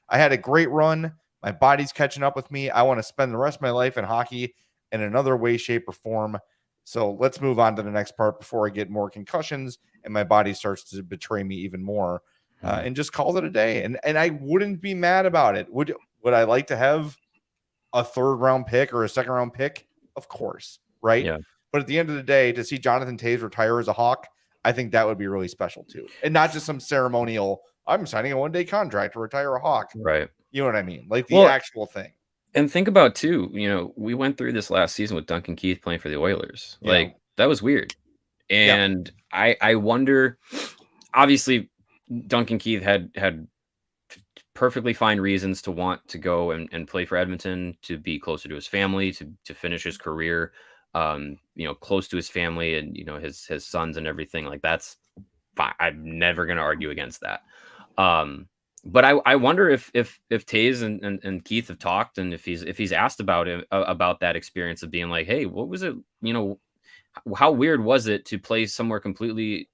I had a great run. My body's catching up with me. I want to spend the rest of my life in hockey in another way, shape, or form. So let's move on to the next part before I get more concussions and my body starts to betray me even more. And just call it a day. And I wouldn't be mad about it. Would I like to have a 3rd round pick or a 2nd round pick? Of course, right? Yeah. But at the end of the day, to see Jonathan Toews retire as a Hawk, I think that would be really special too. And not just some ceremonial, I'm signing a 1-day contract to retire a Hawk. Right. You know what I mean? Like the actual thing. And think about too, we went through this last season with Duncan Keith playing for the Oilers. Yeah. Like, that was weird. And I wonder, obviously, Duncan Keith had perfectly fine reasons to want to go and play for Edmonton, to be closer to his family, to finish his career, close to his family and, his sons and everything. Like, that's fine. I'm never going to argue against that. But I wonder if Toews and Keith have talked, and if he's asked about it, about that experience of being like, hey, what was it? How weird was it to play somewhere completely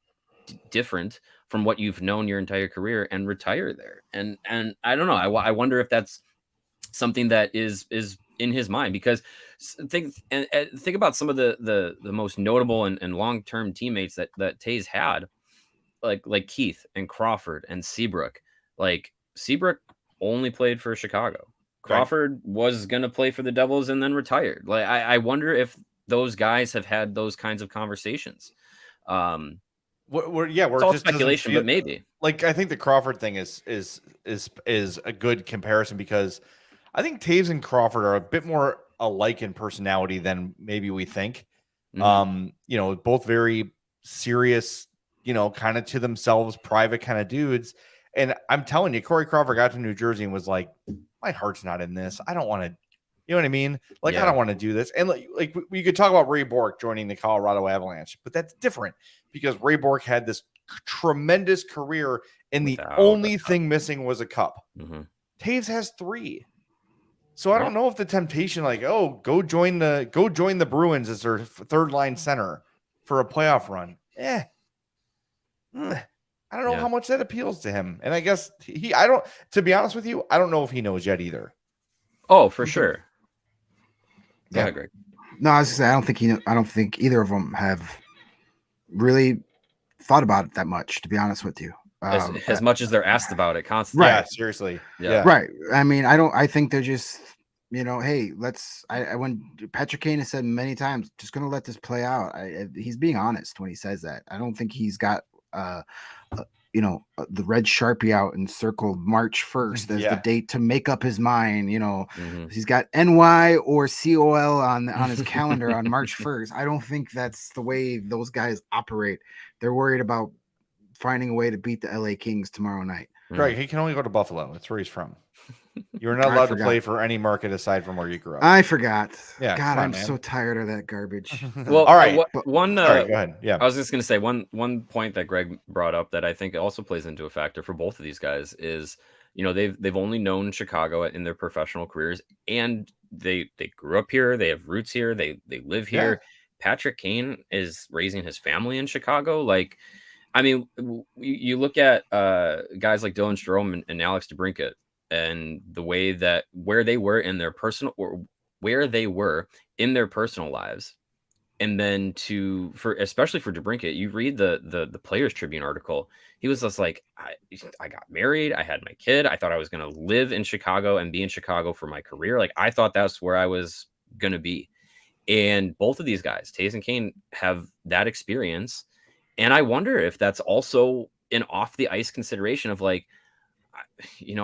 different from what you've known your entire career and retire there? And I don't know. I wonder if that's something that is in his mind, because think about some of the most notable and long-term teammates that Toews had, like Keith and Crawford and Seabrook. Like, Seabrook only played for Chicago. Crawford was going to play for the Devils and then retired. Like, I wonder if those guys have had those kinds of conversations. We're all speculation, but maybe. Like, I think the Crawford thing is a good comparison, because I think Toews and Crawford are a bit more alike in personality than maybe we think. Both very serious, kind of to themselves, private kind of dudes. And I'm telling you, Corey Crawford got to New Jersey and was like, my heart's not in this. I don't want to, You know what I mean? Like, I Yeah. don't want to do this. And like we could talk about Ray Bourque joining the Colorado Avalanche, but that's different because Ray Bourque had this tremendous career, and the Without only thing missing was a cup. Mhm. Toews has 3. So I don't know if the temptation, like, oh, go join the Bruins as their third line center for a playoff run. I don't know how much that appeals to him. And I guess to be honest with you, I don't know if he knows yet either. Oh, for sure. Go ahead, Greg. No, I was just saying, I don't think either of them have really thought about it that much, to be honest with you. As much as they're asked about it constantly. Right. Yeah, seriously. Yeah. Right. I mean, I think they're just, hey, when Patrick Kane has said many times, just going to let this play out. He's being honest when he says that. I don't think he's got, the red Sharpie out and circled March 1st as the date to make up his mind. He's got NY or COL on his calendar on March 1st. I don't think that's the way those guys operate. They're worried about finding a way to beat the LA Kings tomorrow night. Greg, he can only go to Buffalo. That's where he's from. You're not allowed to play for any market aside from where you grew up. I forgot. Yeah, God, I'm so tired of that garbage. Well, all right. Go ahead. Yeah. I was just going to say one point that Greg brought up that I think also plays into a factor for both of these guys is, they've only known Chicago in their professional careers, and they grew up here. They have roots here. They live here. Yeah. Patrick Kane is raising his family in Chicago. Like, I mean, you look at guys like Dylan Strome and Alex DeBrincat, and the way that where they were in their personal lives, and then especially for DeBrincat, you read the Players Tribune article. He was just like, I got married, I had my kid, I thought I was going to live in Chicago and be in Chicago for my career. Like, I thought that's where I was going to be. And both of these guys, Toews and Kane, have that experience. And I wonder if that's also an off the ice consideration of like,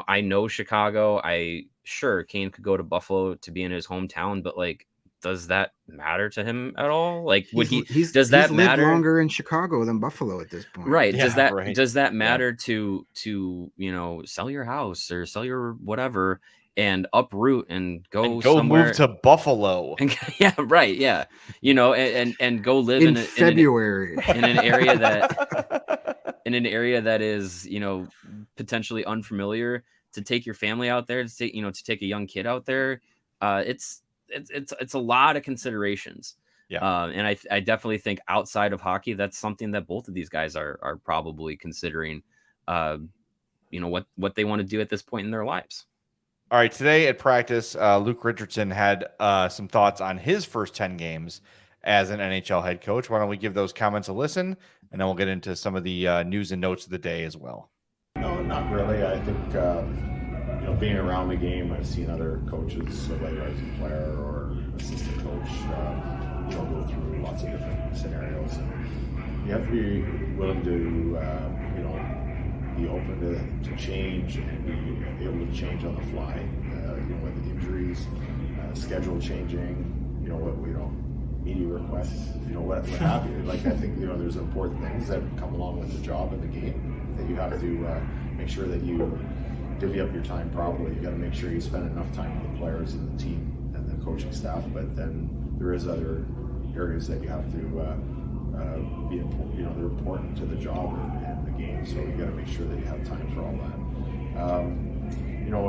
I know Chicago. Kane could go to Buffalo to be in his hometown, but like, does that matter to him at all? Like, does that matter? Lived longer in Chicago than Buffalo at this point, right? Yeah, does that matter to sell your house or sell your whatever and uproot and go somewhere, move to Buffalo? And, yeah, right. Yeah, and go live in February in an area that. In an area that is, potentially unfamiliar, to take your family out there, to take a young kid out there, it's a lot of considerations. Yeah. And I definitely think outside of hockey, that's something that both of these guys are probably considering, what they want to do at this point in their lives. All right. Today at practice, Luke Richardson had some thoughts on his first 10 games as an NHL head coach. Why don't we give those comments a listen, and then we'll get into some of the news and notes of the day as well. No, not really. I think, being around the game, I've seen other coaches, whether as a player or assistant coach, go through lots of different scenarios. And you have to be willing to, be open to change and be able to change on the fly, with injuries, schedule changing, media requests, what have you. Like, I think, there's important things that come along with the job and the game that you have to make sure that you divvy up your time properly. You got to make sure you spend enough time with the players and the team and the coaching staff, but then there is other areas that you have to be important, they're important to the job and the game, so you got to make sure that you have time for all that.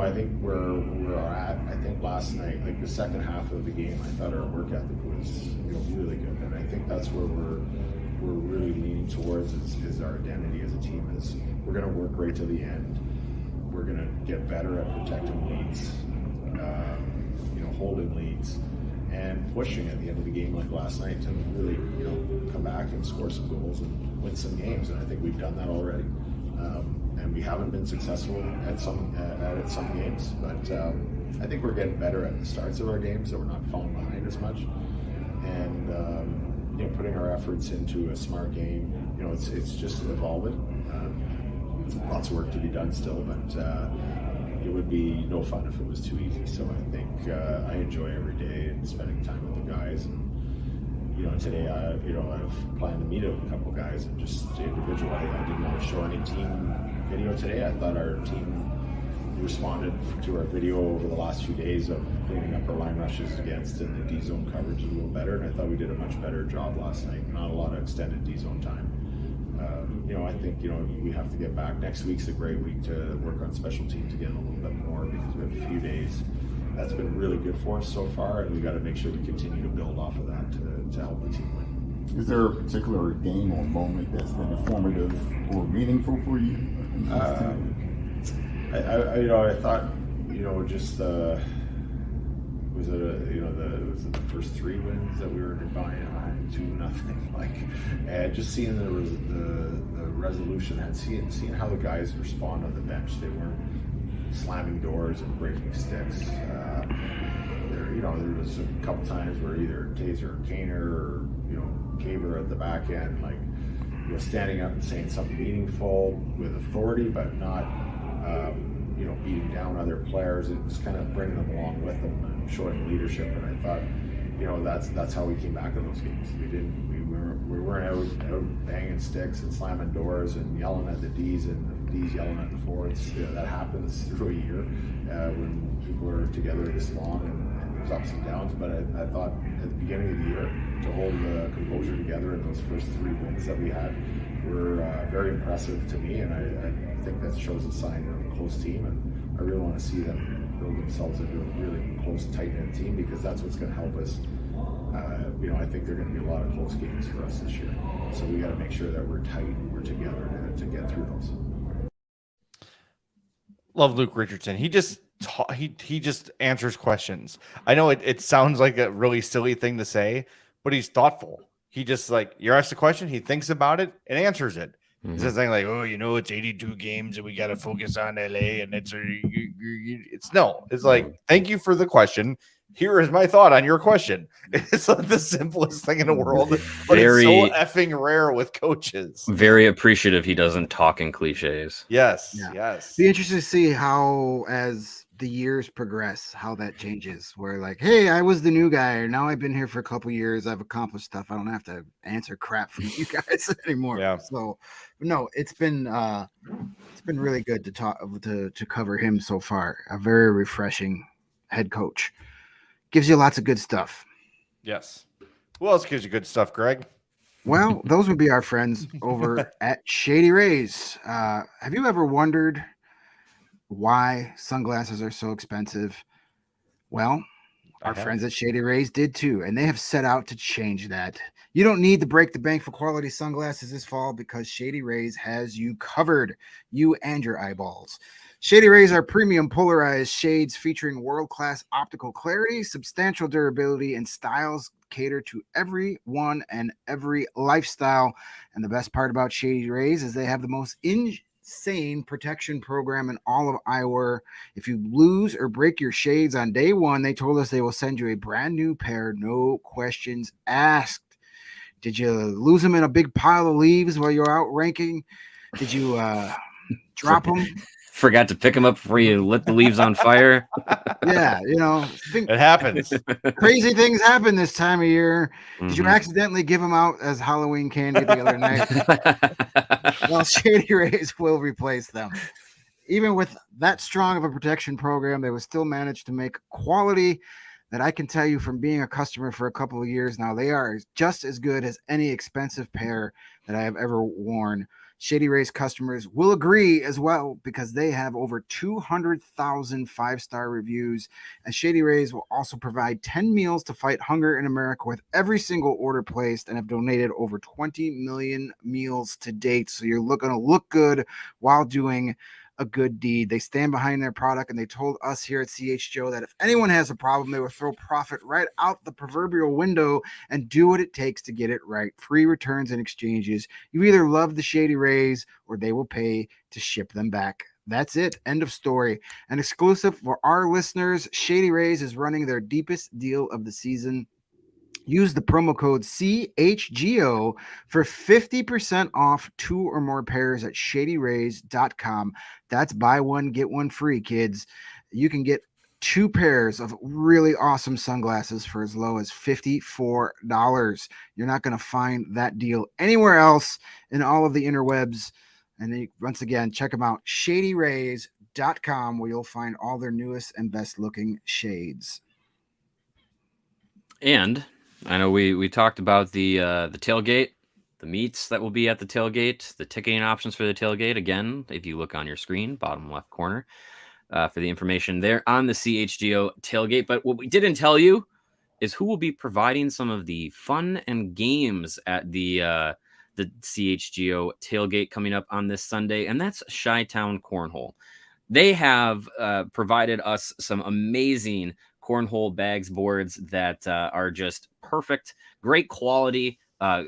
I think where we're at, I think last night, like the second half of the game, I thought our work ethic was, really good. And I think that's where we're really leaning towards is our identity as a team is we're going to work right to the end. We're going to get better at protecting leads, holding leads, and pushing at the end of the game like last night to really, come back and score some goals and win some games. And I think we've done that already. And we haven't been successful at some games, but I think we're getting better at the starts of our games, so we're not falling behind as much. And putting our efforts into a smart game, it's just evolving. Lots of work to be done still, but it would be no fun if it was too easy. So I think I enjoy every day and spending time with the guys. And today I've planned to meet a couple guys and just individually. I didn't want to show any team video today. I thought our team responded to our video over the last few days of cleaning up our line rushes against and the D zone coverage a little better, and I thought we did a much better job last night. Not a lot of extended D zone time. I think we have to get back. Next week's a great week to work on special teams again a little bit more because we have a few days. That's been really good for us so far, and we got to make sure we continue to build off of that to help the team win. Is there a particular game or moment that's been informative or meaningful for you? I thought, just was it the first 3 wins that we were buying 2-0, and just seeing the resolution and seeing how the guys respond on the bench. They weren't slamming doors and breaking sticks. There was a couple times where either Taser or Kaner or Caber at the back end, standing up and saying something meaningful with authority, but not beating down other players. It was kind of bringing them along with them and showing leadership. And I thought, that's how we came back in those games. We weren't out banging sticks and slamming doors and yelling at the D's and the D's yelling at the forwards. That happens through a year when people are together this long and there's ups and downs. But I thought at the beginning of the year to hold the composure together in those first 3 wins that we had were very impressive to me, and I think that shows a sign of a close team, and I really want to see them build themselves into a really close, tight-knit team, because that's what's going to help us. I think there are going to be a lot of close games for us this year, so we got to make sure that we're tight and we're together to get through those. Love Luke Richardson. He just answers questions. I know it sounds like a really silly thing to say, but he's thoughtful. He just you're asked a question, he thinks about it and answers it. Mm-hmm. He says something like, it's 82 games and we got to focus on LA, and it's thank you for the question. Here is my thought on your question. It's the simplest thing in the world, but it's so effing rare with coaches. Very appreciative he doesn't talk in cliches. Yes, yeah. Yes. Be interested to see how, as the years progress, how that changes. Where hey, I was the new guy, or now I've been here for a couple years. I've accomplished stuff. I don't have to answer crap from you guys anymore. Yeah. So, no, it's been really good to talk to cover him so far. A very refreshing head coach. Gives you lots of good stuff. Yes. Who else gives you good stuff, Greg? Well, those would be our friends over at Shady Rays. Have you ever wondered why sunglasses are so expensive? Well, our friends at Shady Rays did too, and they have set out to change that. You don't need to break the bank for quality sunglasses this fall, because Shady Rays has you covered, you and your eyeballs. Shady Rays are premium polarized shades featuring world-class optical clarity, substantial durability, and styles cater to everyone and every lifestyle. And the best part about Shady Rays is they have the most insane protection program in all of eyewear. If you lose or break your shades on day one, they told us they will send you a brand new pair, no questions asked. Did you lose them in a big pile of leaves while you're out ranking? Did you drop them? Forgot to pick them up before you lit the leaves on fire. Yeah, it happens. Crazy things happen this time of year. Mm-hmm. Did you accidentally give them out as Halloween candy the other night? Well, Shady Rays will replace them. Even with that strong of a protection program, they will still manage to make quality that I can tell you from being a customer for a couple of years now. They are just as good as any expensive pair that I have ever worn. Shady Rays customers will agree as well, because they have over 200,000 5-star reviews. And Shady Rays will also provide 10 meals to fight hunger in America with every single order placed, and have donated over 20 million meals to date. So you're going to look good while doing a good deed. They stand behind their product, and they told us here at CHGO that if anyone has a problem, they will throw profit right out the proverbial window and do what it takes to get it right. Free returns and exchanges. You either love the Shady Rays or they will pay to ship them back. That's it. End of story. An exclusive for our listeners, Shady Rays is running their deepest deal of the season. Use the promo code CHGO for 50% off 2 or more pairs at shadyrays.com. That's buy one, get one free, kids. You can get 2 pairs of really awesome sunglasses for as low as $54. You're not going to find that deal anywhere else in all of the interwebs. And then once again, check them out, shadyrays.com. CHGO.com, where you'll find all their newest and best looking shades. And I know we talked about the tailgate, the meats that will be at the tailgate, the ticketing options for the tailgate. Again, if you look on your screen, bottom left corner, for the information there on the CHGO tailgate. But what we didn't tell you is who will be providing some of the fun and games at the CHGO tailgate coming up on this Sunday, and that's Chi-Town Cornhole. They have provided us some amazing cornhole bags boards that are just perfect, great quality.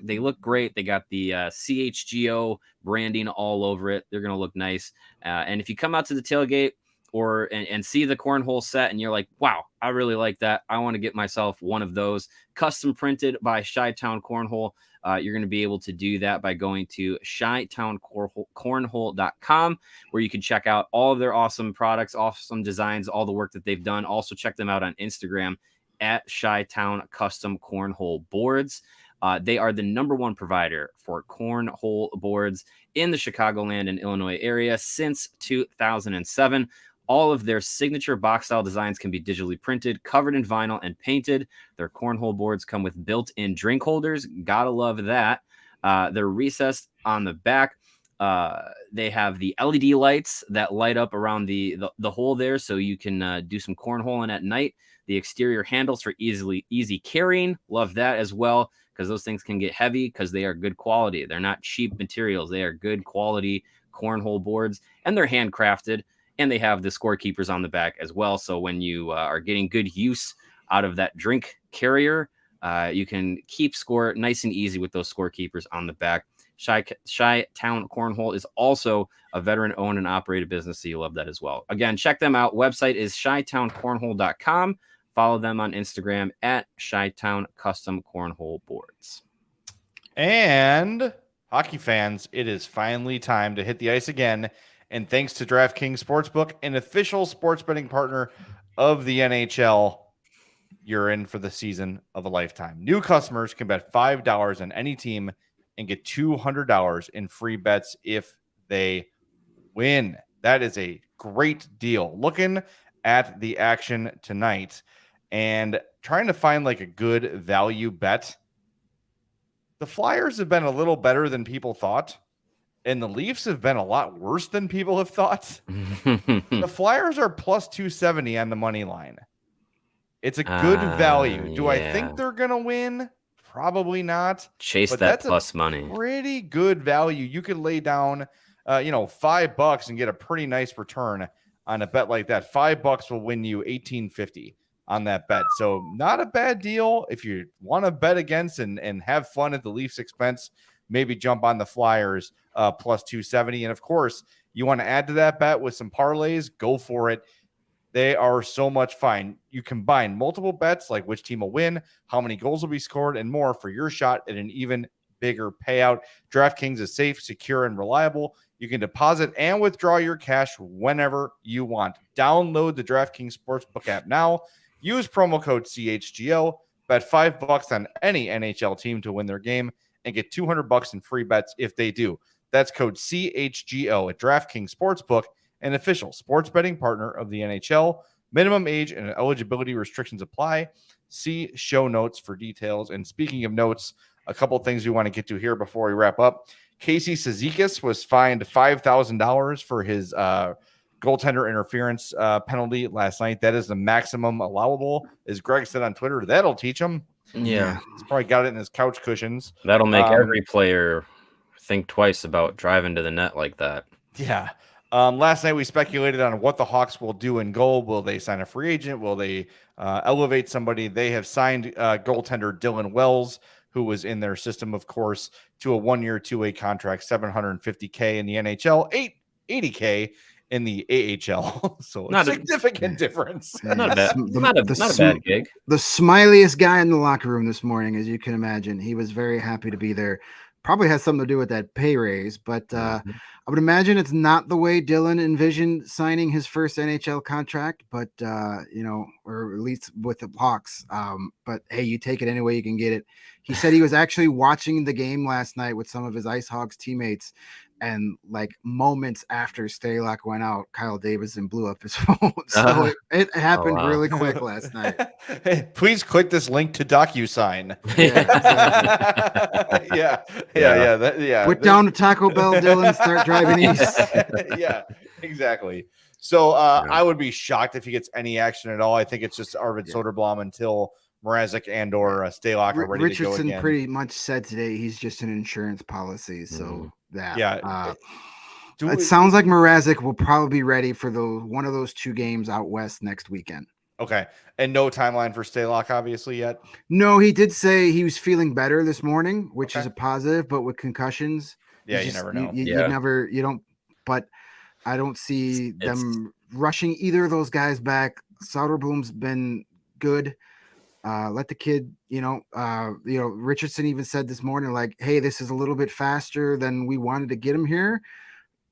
They look great. They got the CHGO branding all over it. They're going to look nice. And if you come out to the tailgate and see the cornhole set and you're like, wow, I really like that, I want to get myself one of those, custom printed by Chi-Town Cornhole. You're going to be able to do that by going to ChitownCornhole.com, where you can check out all of their awesome products, awesome designs, all the work that they've done. Also check them out on Instagram at Chi-Town Custom Cornhole Boards. They are the #1 provider for cornhole boards in the Chicagoland and Illinois area since 2007. All of their signature box style designs can be digitally printed, covered in vinyl, and painted. Their cornhole boards come with built-in drink holders. Gotta love that. They're recessed on the back. They have the LED lights that light up around the hole there, so you can do some cornholing at night. The exterior handles for easy carrying. Love that as well, because those things can get heavy because they are good quality. They're not cheap materials. They are good quality cornhole boards, and they're handcrafted. And they have the scorekeepers on the back as well. So when you are getting good use out of that drink carrier, you can keep score nice and easy with those scorekeepers on the back. Chi-Town Cornhole is also a veteran-owned and operated business, so you love that as well. Again, check them out. Website is ChitownCornhole.com. Follow them on Instagram at Chi-Town Custom Cornhole Boards. And hockey fans, it is finally time to hit the ice again. And thanks to DraftKings Sportsbook, an official sports betting partner of the NHL, you're in for the season of a lifetime. New customers can bet $5 on any team and get $200 in free bets if they win. That is a great deal. Looking at the action tonight and trying to find like a good value bet. The Flyers have been a little better than people thought. And the Leafs have been a lot worse than people have thought. The Flyers are plus 270 on the money line. It's a good value. Do I think they're going to win? Probably not. Chase that plus money. Pretty good value. You could lay down, $5 and get a pretty nice return on a bet like that. $5 will win you $18.50 on that bet. So not a bad deal. If you want to bet against and have fun at the Leafs' expense, maybe jump on the Flyers plus 270. And of course, you want to add to that bet with some parlays, go for it. They are so much fun. You combine multiple bets like which team will win, how many goals will be scored, and more for your shot at an even bigger payout. DraftKings is safe, secure, and reliable. You can deposit and withdraw your cash whenever you want. Download the DraftKings Sportsbook app now. Use promo code CHGO. Bet $5 on any NHL team to win their game and get $200 in free bets if they do. That's code CHGO at DraftKings Sportsbook, an official sports betting partner of the NHL. Minimum age and eligibility restrictions apply. See show notes for details. And speaking of notes, a couple things we want to get to here before we wrap up. Casey Cizikas was fined $5,000 for his goaltender interference penalty last night. That is the maximum allowable. As Greg said on Twitter, that'll teach him. Yeah. He's probably got it in his couch cushions. That'll make every player think twice about driving to the net like that. Yeah. Last night we speculated on what the Hawks will do in goal. Will they sign a free agent? Will they elevate somebody? They have signed goaltender Dylan Wells, who was in their system, of course, to a 1-year, 2-way contract, $750K in the NHL, $80K in the AHL. So not a significant difference. Not a bad gig. The smiliest guy in the locker room this morning, as you can imagine. He was very happy to be there. Probably has something to do with that pay raise, but I would imagine it's not the way Dylan envisioned signing his first NHL contract, but or at least with the Hawks. But hey, you take it any way you can get it. He said he was actually watching the game last night with some of his Ice Hogs teammates, And like moments after Stalock went out, Kyle Davidson blew up his phone. So it happened wow. really quick last night. Hey, please click this link to DocuSign. Yeah, exactly. Yeah. Put down to Taco Bell, Dylan. Start driving east. Yeah, exactly. So I would be shocked if he gets any action at all. I think it's just Arvid Soderblom until Mrazek and or Stalock are ready to go Richardson again. pretty much said today he's just an insurance policy. So it sounds like Mrazek will probably be ready for one of those 2 games out west next weekend. Okay. And no timeline for Stalock, obviously, yet? No, he did say he was feeling better this morning, which is a positive, but with concussions, you never know. You don't, but I don't see them rushing either of those guys back. Soderblom's been good. Let the kid, Richardson even said this morning, like, hey, this is a little bit faster than we wanted to get him here.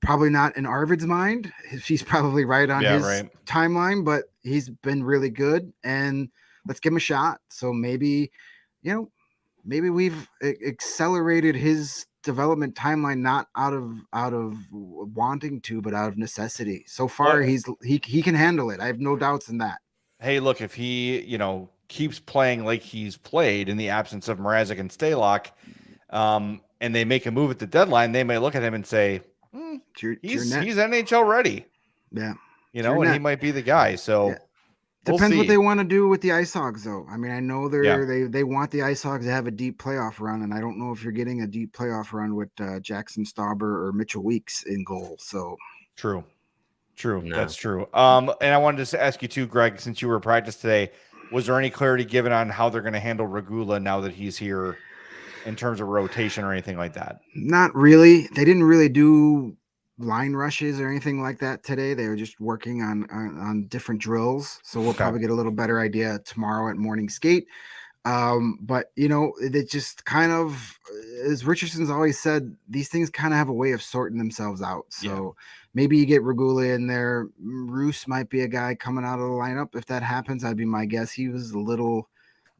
Probably not in Arvid's mind. He's probably right on his timeline, but he's been really good, and let's give him a shot. So maybe we've accelerated his development timeline, not out of wanting to, but out of necessity. So far, he can handle it. I have no doubts in that. Hey, look, if he, keeps playing like he's played in the absence of Mrazek and Stalock, and they make a move at the deadline, they may look at him and say, he's NHL ready. Yeah. And he might be the guy. So depends what they want to do with the Ice Hogs, though. I mean, I know they want the Ice Hogs to have a deep playoff run, and I don't know if you're getting a deep playoff run with Jackson Stauber or Mitchell Weeks in goal. So true. No. That's true. And I wanted to ask you too, Greg, since you were at practice today, was there any clarity given on how they're going to handle Regula now that he's here in terms of rotation or anything like that? Not really. They didn't really do line rushes or anything like that today. They were just working on different drills. So we'll probably get a little better idea tomorrow at morning skate. But it just kind of, as Richardson's always said, these things kind of have a way of sorting themselves out. So maybe you get Regula in there. Roos might be a guy coming out of the lineup. If that happens, that'd be my guess. He was a little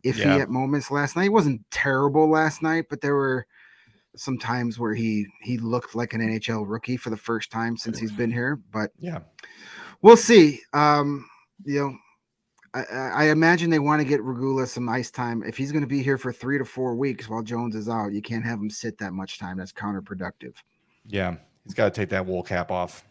iffy at moments last night. He wasn't terrible last night, but there were some times where he looked like an NHL rookie for the first time since he's been here. But we'll see. I imagine they want to get Regula some ice time. If he's going to be here for 3 to 4 weeks while Jones is out, you can't have him sit that much time. That's counterproductive. Yeah, he's got to take that wool cap off.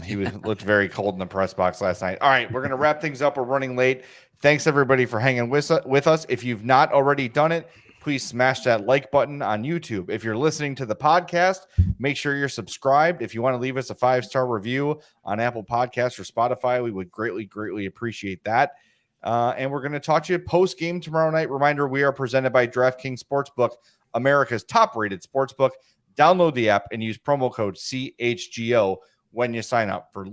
He looked very cold in the press box last night. All right, we're going to wrap things up. We're running late. Thanks, everybody, for hanging with us. If you've not already done it, please smash that like button on YouTube. If you're listening to the podcast, make sure you're subscribed. If you want to leave us a 5-star review on Apple Podcasts or Spotify, we would greatly, greatly appreciate that. And we're going to talk to you post-game tomorrow night. Reminder, we are presented by DraftKings Sportsbook, America's top-rated sportsbook. Download the app and use promo code CHGO when you sign up. For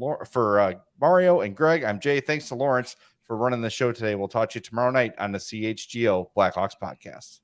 Mario and Greg, I'm Jay. Thanks to Lawrence for running the show today. We'll talk to you tomorrow night on the CHGO Blackhawks Podcast.